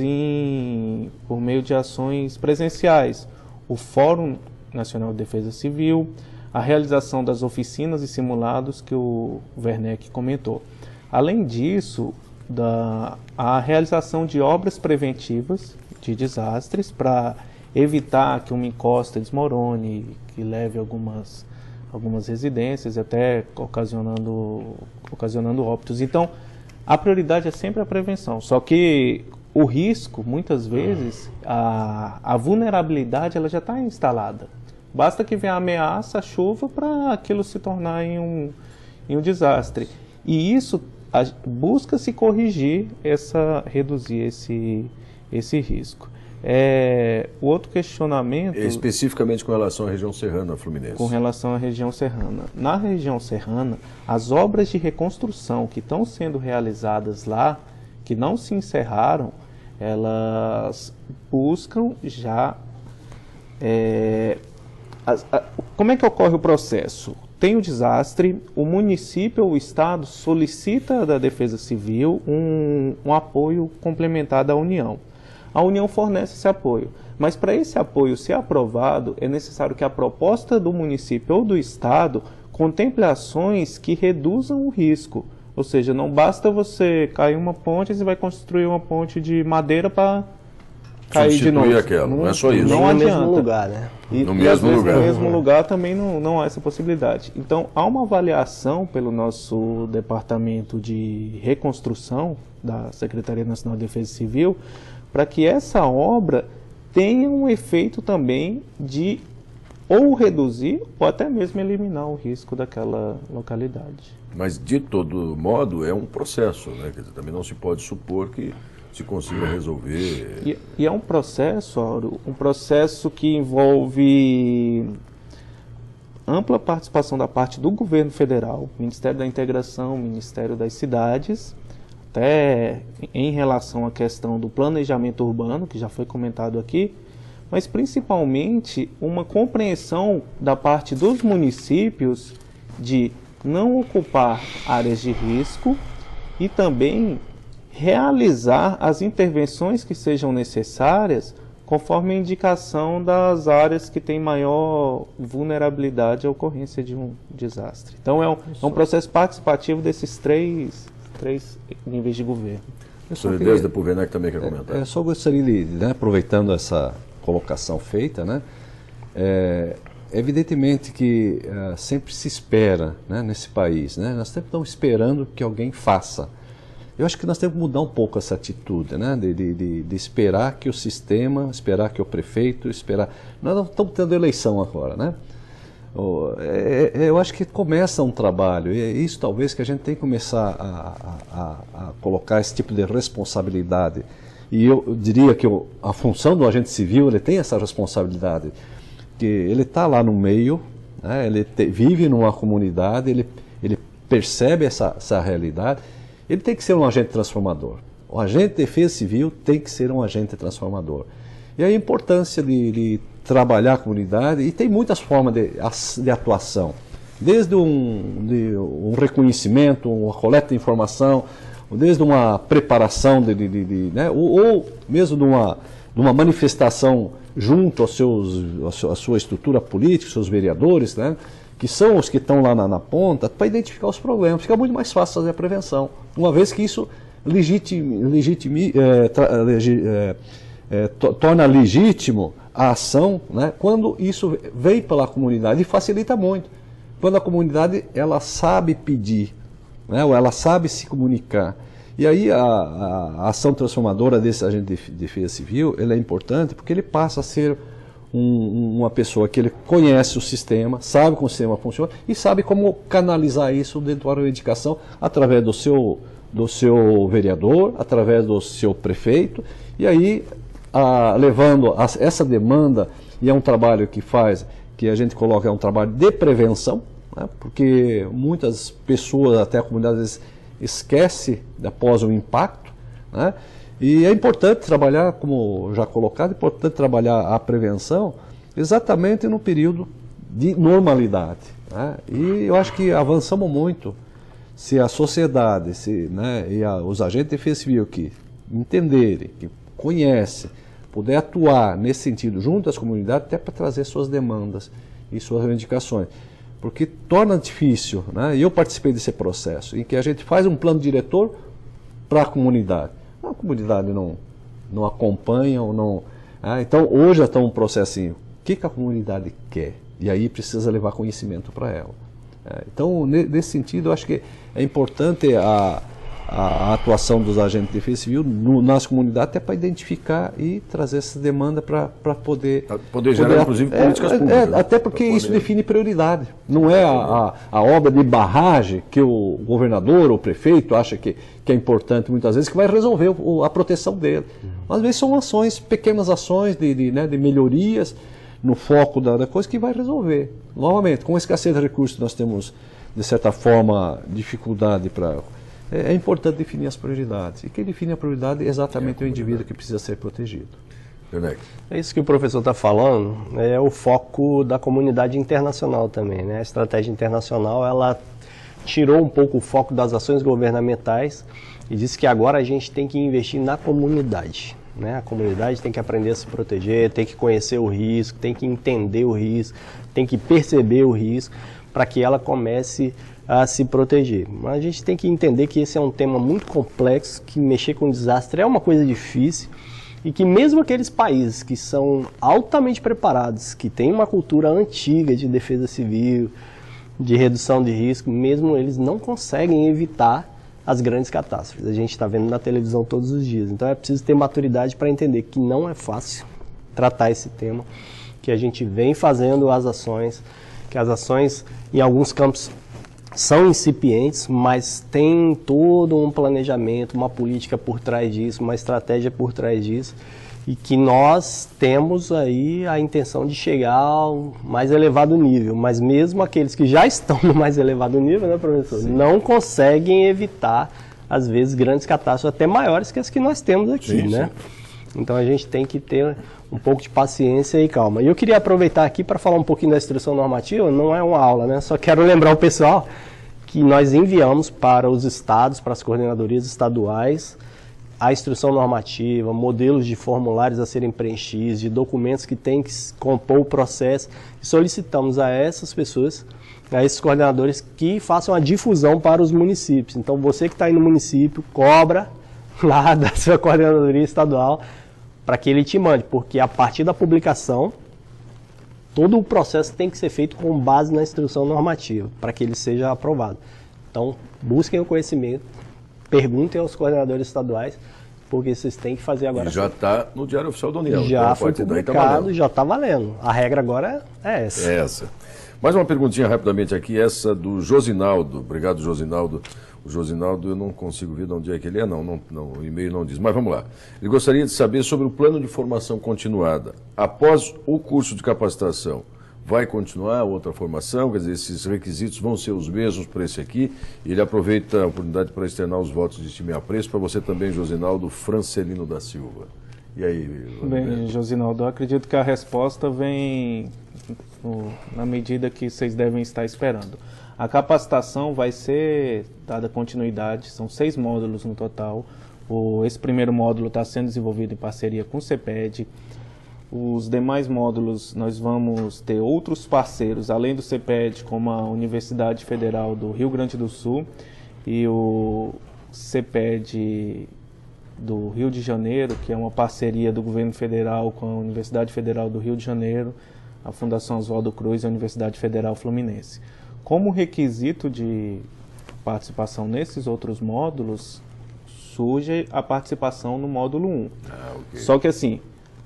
por meio de ações presenciais. O Fórum Nacional de Defesa Civil, a realização das oficinas e simulados que o Werneck comentou. Além disso, a realização de obras preventivas de desastres para evitar que uma encosta desmorone, que leve algumas residências, até ocasionando óbitos. Então, a prioridade é sempre a prevenção, só que o risco, muitas vezes, a vulnerabilidade ela já está instalada. Basta que venha a ameaça, a chuva, para aquilo se tornar em um desastre. E isso busca-se corrigir, reduzir esse risco. O outro questionamento... Especificamente com relação à região serrana fluminense. Com relação à região serrana. Na região serrana, as obras de reconstrução que estão sendo realizadas lá, que não se encerraram, elas buscam já... como é que ocorre o processo? Tem o desastre, o município ou o estado solicita da Defesa Civil um apoio complementar da União. A União fornece esse apoio, mas para esse apoio ser aprovado, é necessário que a proposta do município ou do estado contemple ações que reduzam o risco. Ou seja, não basta você cair uma ponte e você vai construir uma ponte de madeira para cair de novo. Aquela, não é só isso. Não no adianta. mesmo lugar, né? No mesmo lugar. No mesmo lugar também não há essa possibilidade. Então, há uma avaliação pelo nosso Departamento de Reconstrução da Secretaria Nacional de Defesa Civil para que essa obra tenha um efeito também de ou reduzir ou até mesmo eliminar o risco daquela localidade. Mas, de todo modo, é um processo, né? Quer dizer, também não se pode supor que se consiga resolver. E é um processo, Auro, um processo que envolve ampla participação da parte do governo federal, Ministério da Integração, Ministério das Cidades, até em relação à questão do planejamento urbano, que já foi comentado aqui, mas principalmente uma compreensão da parte dos municípios de não ocupar áreas de risco e também realizar as intervenções que sejam necessárias conforme a indicação das áreas que têm maior vulnerabilidade à ocorrência de um desastre. Então é um processo participativo desses três níveis de governo. Desde o Werneck também quer comentar. Eu só gostaria de, aproveitando essa colocação feita, evidentemente que sempre se espera, nesse país, nós sempre estamos esperando que alguém faça. Eu acho que nós temos que mudar um pouco essa atitude, de esperar que o sistema, esperar que o prefeito, esperar... Nós não estamos tendo eleição agora, Eu acho que começa um trabalho, e é isso talvez que a gente tem que começar a colocar esse tipo de responsabilidade. E eu diria que a função do agente civil, ele tem essa responsabilidade, que ele está lá no meio, ele vive numa comunidade, ele percebe essa realidade. Ele tem que ser um agente transformador. O agente de defesa civil tem que ser um agente transformador. E a importância de trabalhar a comunidade, e tem muitas formas de atuação. Desde um reconhecimento, uma coleta de informação, desde uma preparação, ou mesmo de uma manifestação junto à sua estrutura política, seus vereadores, que são os que estão lá na ponta, para identificar os problemas. Fica muito mais fácil fazer a prevenção, uma vez que isso torna legítimo a ação, quando isso vem pela comunidade, e facilita muito. Quando a comunidade ela sabe pedir, ou ela sabe se comunicar. E aí a ação transformadora desse agente de defesa civil, ele é importante porque ele passa a ser uma pessoa que ele conhece o sistema, sabe como o sistema funciona e sabe como canalizar isso dentro da reivindicação através do seu vereador, através do seu prefeito, e aí levando essa demanda, e é um trabalho que a gente coloca, é um trabalho de prevenção, porque muitas pessoas, até a comunidade, às vezes esquece após o impacto, e é importante trabalhar, como já colocado, é importante trabalhar a prevenção exatamente no período de normalidade. E eu acho que avançamos muito se a sociedade, e os agentes de defesa civil que entenderem, que conhecem, puder atuar nesse sentido junto às comunidades, até para trazer suas demandas e suas reivindicações. Porque torna difícil, e eu participei desse processo, em que a gente faz um plano diretor para a comunidade. A comunidade não acompanha, ou não... Então, hoje está um processo assim, o que a comunidade quer? E aí precisa levar conhecimento para ela. Então, nesse sentido, eu acho que é importante a atuação dos agentes de defesa civil nas comunidades, até para identificar e trazer essa demanda para poder gerar, inclusive, políticas públicas. Até porque isso define prioridade. Não é a obra de barragem que o governador ou o prefeito acha que é importante muitas vezes, que vai resolver a proteção dele. Às vezes são ações, pequenas ações de melhorias no foco da coisa que vai resolver. Novamente, com a escassez de recursos nós temos, de certa forma, dificuldade para... É importante definir as prioridades. E quem define a prioridade é exatamente o indivíduo que precisa ser protegido. É isso que o professor está falando, é o foco da comunidade internacional também. A estratégia internacional, ela tirou um pouco o foco das ações governamentais e disse que agora a gente tem que investir na comunidade. A comunidade tem que aprender a se proteger, tem que conhecer o risco, tem que entender o risco, tem que perceber o risco para que ela comece a se proteger. Mas a gente tem que entender que esse é um tema muito complexo, que mexer com desastre é uma coisa difícil e que mesmo aqueles países que são altamente preparados, que têm uma cultura antiga de defesa civil, de redução de risco, mesmo eles não conseguem evitar as grandes catástrofes. A gente está vendo na televisão todos os dias. Então é preciso ter maturidade para entender que não é fácil tratar esse tema, que a gente vem fazendo as ações, que as ações em alguns campos são incipientes, mas tem todo um planejamento, uma política por trás disso, uma estratégia por trás disso, e que nós temos aí a intenção de chegar ao mais elevado nível, mas mesmo aqueles que já estão no mais elevado nível, professor, sim, não conseguem evitar, às vezes, grandes catástrofes, até maiores que as que nós temos aqui, sim, né? Sim. Então a gente tem que ter um pouco de paciência e calma. E eu queria aproveitar aqui para falar um pouquinho da instrução normativa, não é uma aula, só quero lembrar o pessoal que nós enviamos para os estados, para as coordenadorias estaduais, a instrução normativa, modelos de formulários a serem preenchidos, de documentos que têm que compor o processo, e solicitamos a essas pessoas, a esses coordenadores, que façam a difusão para os municípios. Então, você que está aí no município, cobra lá da sua coordenadoria estadual para que ele te mande, porque a partir da publicação, todo o processo tem que ser feito com base na instrução normativa, para que ele seja aprovado. Então, busquem o conhecimento, perguntem aos coordenadores estaduais, porque vocês têm que fazer agora. E já está no Diário Oficial da União. Já então, foi publicado, já está valendo. A regra agora é essa. É essa. Mais uma perguntinha rapidamente aqui, essa do Josinaldo. Obrigado, Josinaldo. O Josinaldo, eu não consigo ver de onde é que ele é, não, o e-mail não diz. Mas vamos lá. Ele gostaria de saber sobre o plano de formação continuada. Após o curso de capacitação, vai continuar outra formação? Quer dizer, esses requisitos vão ser os mesmos para esse aqui? Ele aproveita a oportunidade para externar os votos de estima e apreço para você também, Josinaldo Francelino da Silva. E aí? Bem, Josinaldo, eu acredito que a resposta vem na medida que vocês devem estar esperando. A capacitação vai ser dada continuidade, são 6 módulos no total. Esse primeiro módulo está sendo desenvolvido em parceria com o CEPED. Os demais módulos nós vamos ter outros parceiros, além do CEPED, como a Universidade Federal do Rio Grande do Sul e o CEPED do Rio de Janeiro, que é uma parceria do governo federal com a Universidade Federal do Rio de Janeiro, a Fundação Oswaldo Cruz e a Universidade Federal Fluminense. Como requisito de participação nesses outros módulos, surge a participação no módulo 1. Okay. Só que assim,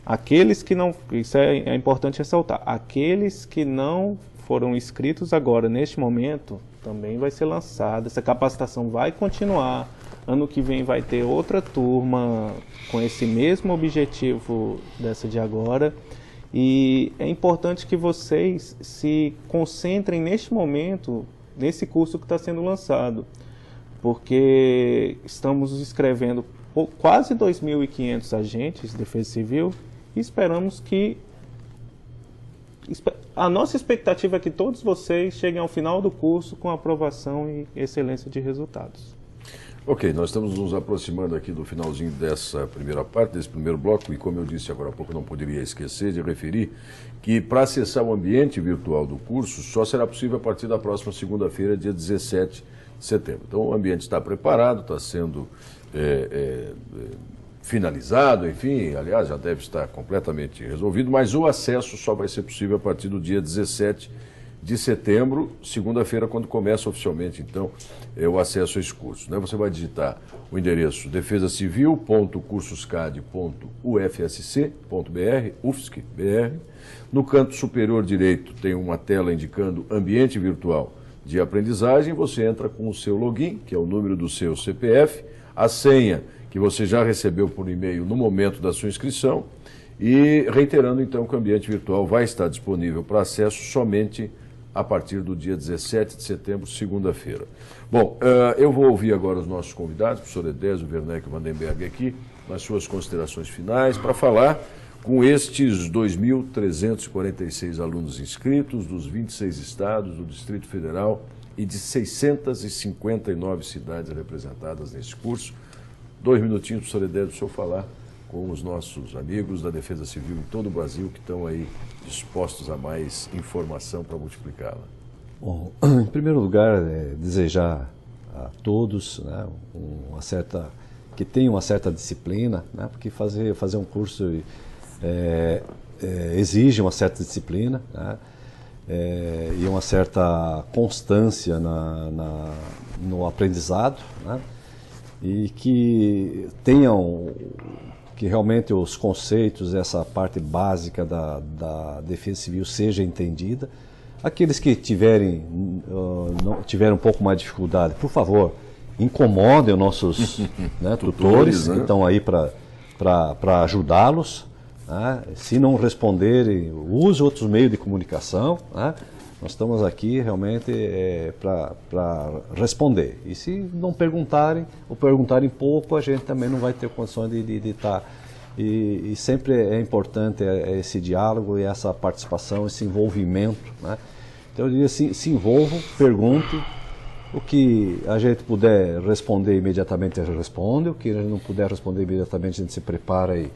aqueles que não, isso é importante ressaltar, aqueles que não foram inscritos agora, neste momento, também vai ser lançada, essa capacitação vai continuar, ano que vem vai ter outra turma com esse mesmo objetivo dessa de agora, e é importante que vocês se concentrem neste momento, nesse curso que está sendo lançado, porque estamos inscrevendo quase 2.500 agentes de defesa civil e esperamos que... A nossa expectativa é que todos vocês cheguem ao final do curso com aprovação e excelência de resultados. Ok, nós estamos nos aproximando aqui do finalzinho dessa primeira parte, desse primeiro bloco, e como eu disse agora há pouco, não poderia esquecer de referir que para acessar o ambiente virtual do curso só será possível a partir da próxima segunda-feira, dia 17 de setembro. Então o ambiente está preparado, está sendo finalizado, enfim, aliás, já deve estar completamente resolvido, mas o acesso só vai ser possível a partir do dia 17 de setembro, segunda-feira, quando começa oficialmente, então, o acesso a esse curso. Você vai digitar o endereço defesacivil.cursoscad.ufsc.br, UFSC.br. No canto superior direito tem uma tela indicando ambiente virtual de aprendizagem. Você entra com o seu login, que é o número do seu CPF, a senha que você já recebeu por e-mail no momento da sua inscrição, e reiterando então que o ambiente virtual vai estar disponível para acesso somente a partir do dia 17 de setembro, segunda-feira. Bom, eu vou ouvir agora os nossos convidados, o professor Edésio Werneck Vandenberg aqui, nas suas considerações finais, para falar com estes 2.346 alunos inscritos dos 26 estados, do Distrito Federal e de 659 cidades representadas nesse curso. 2 minutinhos, professor Edésio, para o senhor falar com os nossos amigos da Defesa Civil em todo o Brasil que estão aí dispostos a mais informação para multiplicá-la. Bom, em primeiro lugar, desejar a todos, né, que tenham uma certa disciplina, né, porque fazer um curso exige uma certa disciplina, né, e uma certa constância no aprendizado, né, e que realmente os conceitos, essa parte básica da defesa civil seja entendida. Aqueles que tiveram um pouco mais de dificuldade, por favor, incomodem os nossos tutores, né, que estão aí para ajudá-los. Né? Se não responderem, use outros meios de comunicação. Né? Nós estamos aqui realmente para responder. E se não perguntarem, ou perguntarem pouco, a gente também não vai ter condições de estar. E sempre é importante esse diálogo e essa participação, esse envolvimento. Né? Então eu diria assim, se envolvam, perguntem, O que a gente puder responder imediatamente, a gente responde. O que a gente não puder responder imediatamente, a gente se prepara e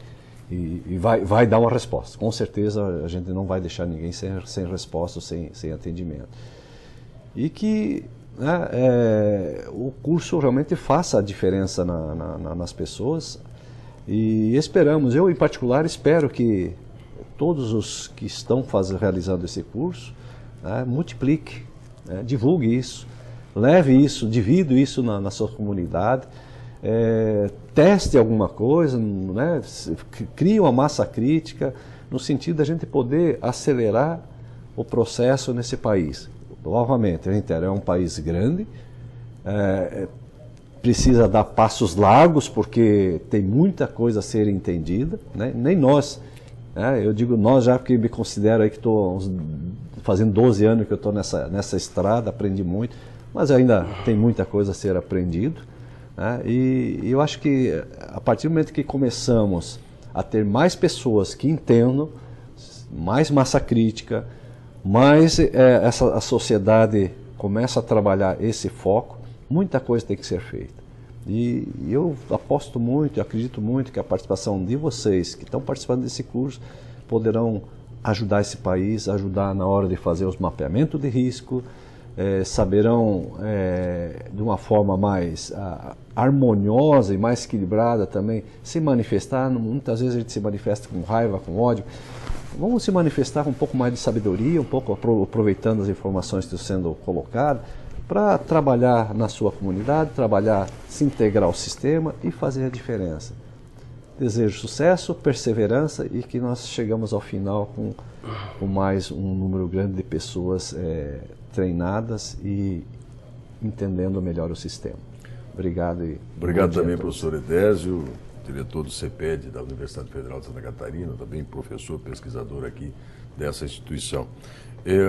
vai dar uma resposta. Com certeza a gente não vai deixar ninguém sem resposta, sem atendimento. E que o curso realmente faça a diferença nas pessoas. E esperamos, eu em particular espero que todos os que estão realizando esse curso multiplique, divulgue isso, leve isso, divida isso na sua comunidade, teste alguma coisa, crie uma massa crítica no sentido da gente poder acelerar o processo nesse país. Novamente, a gente é um país grande, precisa dar passos largos porque tem muita coisa a ser entendida, né? Nem nós, eu digo nós já porque me considero aí que estou fazendo 12 anos que eu estou nessa estrada, aprendi muito, mas ainda tem muita coisa a ser aprendido, né? E eu acho que a partir do momento que começamos a ter mais pessoas que entendam, mais massa crítica, mais a sociedade começa a trabalhar esse foco, muita coisa tem que ser feita. E eu aposto muito, acredito muito que a participação de vocês que estão participando desse curso poderão ajudar esse país, ajudar na hora de fazer os mapeamentos de risco, saberão de uma forma mais harmoniosa e mais equilibrada também se manifestar. Muitas vezes a gente se manifesta com raiva, com ódio. Vamos se manifestar com um pouco mais de sabedoria, um pouco aproveitando as informações que estão sendo colocadas, para trabalhar na sua comunidade, se integrar ao sistema e fazer a diferença. Desejo sucesso, perseverança e que nós chegamos ao final com mais um número grande de pessoas treinadas e entendendo melhor o sistema. Obrigado. Obrigado também, professor Edésio, diretor do CEPED da Universidade Federal de Santa Catarina, também professor, pesquisador aqui dessa instituição.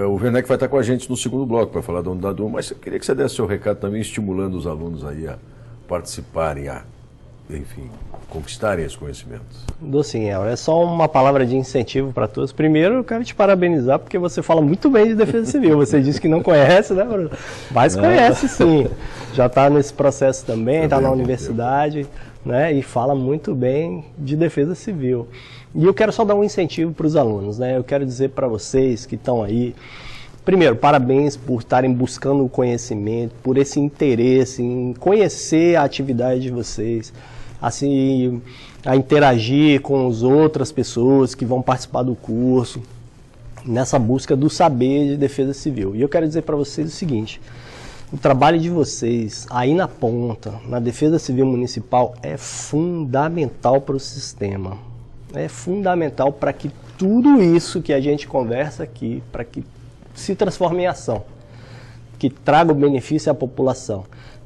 O Werneck vai estar com a gente no segundo bloco para falar da Unidade 1, mas eu queria que você desse seu recado também, estimulando os alunos aí a participarem, enfim, conquistarem esse conhecimento. Dou sim, é só uma palavra de incentivo para todos. Primeiro, eu quero te parabenizar porque você fala muito bem de defesa civil. Você disse que não conhece, né, Bruno? Mas conhece sim. Já está nesse processo também, está na universidade, né, e fala muito bem de defesa civil. E eu quero só dar um incentivo para os alunos, né? Eu quero dizer para vocês que estão aí, primeiro, parabéns por estarem buscando o conhecimento, por esse interesse em conhecer a atividade de vocês, assim, a interagir com as outras pessoas que vão participar do curso, nessa busca do saber de defesa civil. E eu quero dizer para vocês o seguinte: o trabalho de vocês aí na ponta, na defesa civil municipal, é fundamental para o sistema. É fundamental para que tudo isso que a gente conversa aqui, para que se transforme em ação, que traga o benefício à população.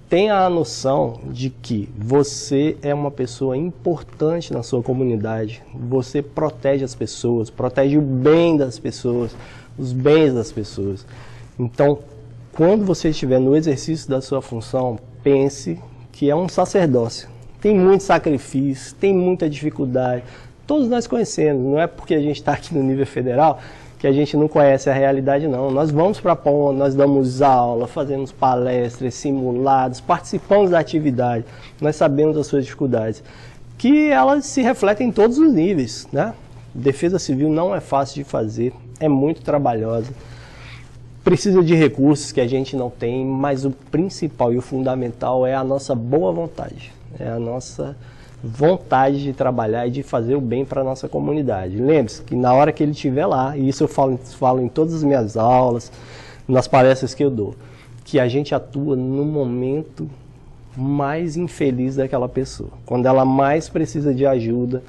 Tenha a noção de que você é uma pessoa importante na sua comunidade, você protege as pessoas, protege o bem das pessoas, os bens das pessoas. Então, quando você estiver no exercício da sua função, pense que é um sacerdócio. Tem muito sacrifício, tem muita dificuldade. Todos nós conhecemos, não é porque a gente está aqui no nível federal que a gente não conhece a realidade, não. Nós vamos para a ponta, nós damos aula, fazemos palestras, simulados, participamos da atividade, nós sabemos as suas dificuldades, que elas se refletem em todos os níveis, né? Defesa civil não é fácil de fazer, é muito trabalhosa, precisa de recursos que a gente não tem, mas o principal e o fundamental é a nossa boa vontade, é a nossa vontade de trabalhar e de fazer o bem para a nossa comunidade. Lembre-se que na hora que ele estiver lá, e isso eu falo em todas as minhas aulas, nas palestras que eu dou, que a gente atua no momento mais infeliz daquela pessoa. Quando ela mais precisa de ajuda,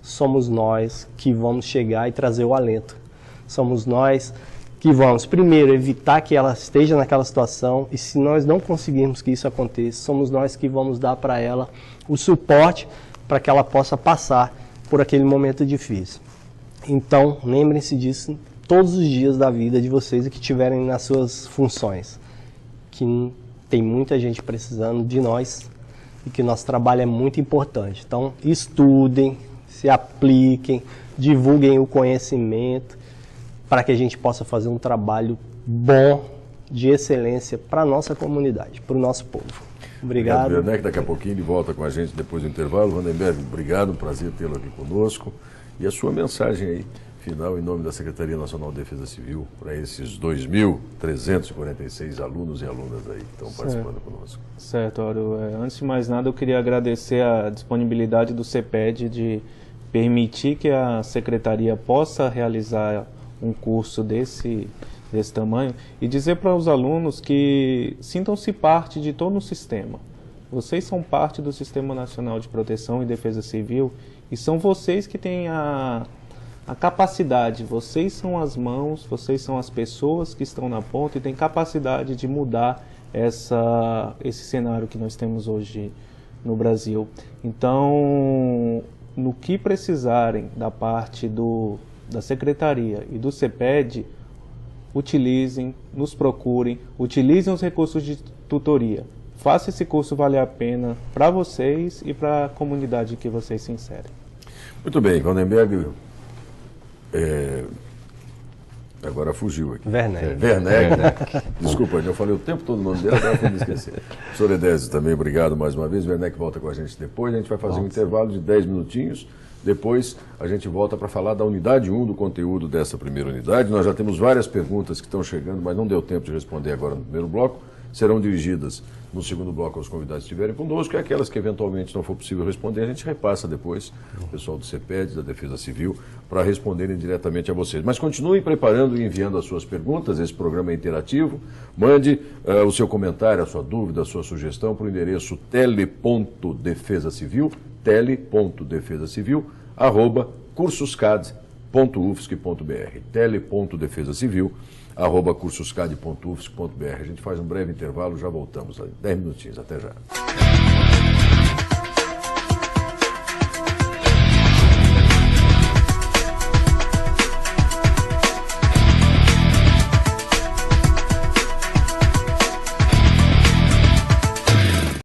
somos nós que vamos chegar e trazer o alento. Somos nós que vamos, primeiro, evitar que ela esteja naquela situação, e se nós não conseguirmos que isso aconteça, somos nós que vamos dar para ela o suporte para que ela possa passar por aquele momento difícil. Então, lembrem-se disso todos os dias da vida de vocês e que tiverem nas suas funções, que tem muita gente precisando de nós e que nosso trabalho é muito importante. Então, estudem, se apliquem, divulguem o conhecimento, para que a gente possa fazer um trabalho bom, de excelência para a nossa comunidade, para o nosso povo. Obrigado. Werneck, daqui a pouquinho ele volta com a gente depois do intervalo. Vandenberg, obrigado, um prazer tê-lo aqui conosco. E a sua mensagem aí, final, em nome da Secretaria Nacional de Defesa Civil, para esses 2.346 alunos e alunas aí que estão participando conosco. Certo, Áureo. Antes de mais nada, eu queria agradecer a disponibilidade do CEPED de permitir que a Secretaria possa realizar um curso desse tamanho e dizer para os alunos que sintam-se parte de todo o sistema. Vocês são parte do Sistema Nacional de Proteção e Defesa Civil e são vocês que têm a capacidade, vocês são as mãos, vocês são as pessoas que estão na ponta e têm capacidade de mudar esse cenário que nós temos hoje no Brasil. Então, no que precisarem da parte da Secretaria e do CEPED, utilizem, nos procurem, utilizem os recursos de tutoria. Faça esse curso valer a pena para vocês e para a comunidade que vocês se inserem. Muito bem, Vandenberg, agora fugiu aqui. Werneck. Desculpa, eu falei o tempo todo o nome dele, agora eu me esqueci. Professor Edésio também, obrigado mais uma vez. Werneck volta com a gente depois, a gente vai fazer um intervalo de 10 minutinhos. Depois a gente volta para falar da unidade 1, do conteúdo dessa primeira unidade. Nós já temos várias perguntas que estão chegando, mas não deu tempo de responder agora no primeiro bloco. Serão dirigidas no segundo bloco aos convidados que estiverem conosco, e aquelas que eventualmente não for possível responder, a gente repassa depois o pessoal do CEPED, da Defesa Civil, para responderem diretamente a vocês. Mas continuem preparando e enviando as suas perguntas, esse programa é interativo. Mande o seu comentário, a sua dúvida, a sua sugestão para o endereço tele.defesacivil@cursoscad.ufsc.br, tele.defesacivil@cursoscad.ufsc.br. A gente faz um breve intervalo, já voltamos, 10 minutinhos, até já.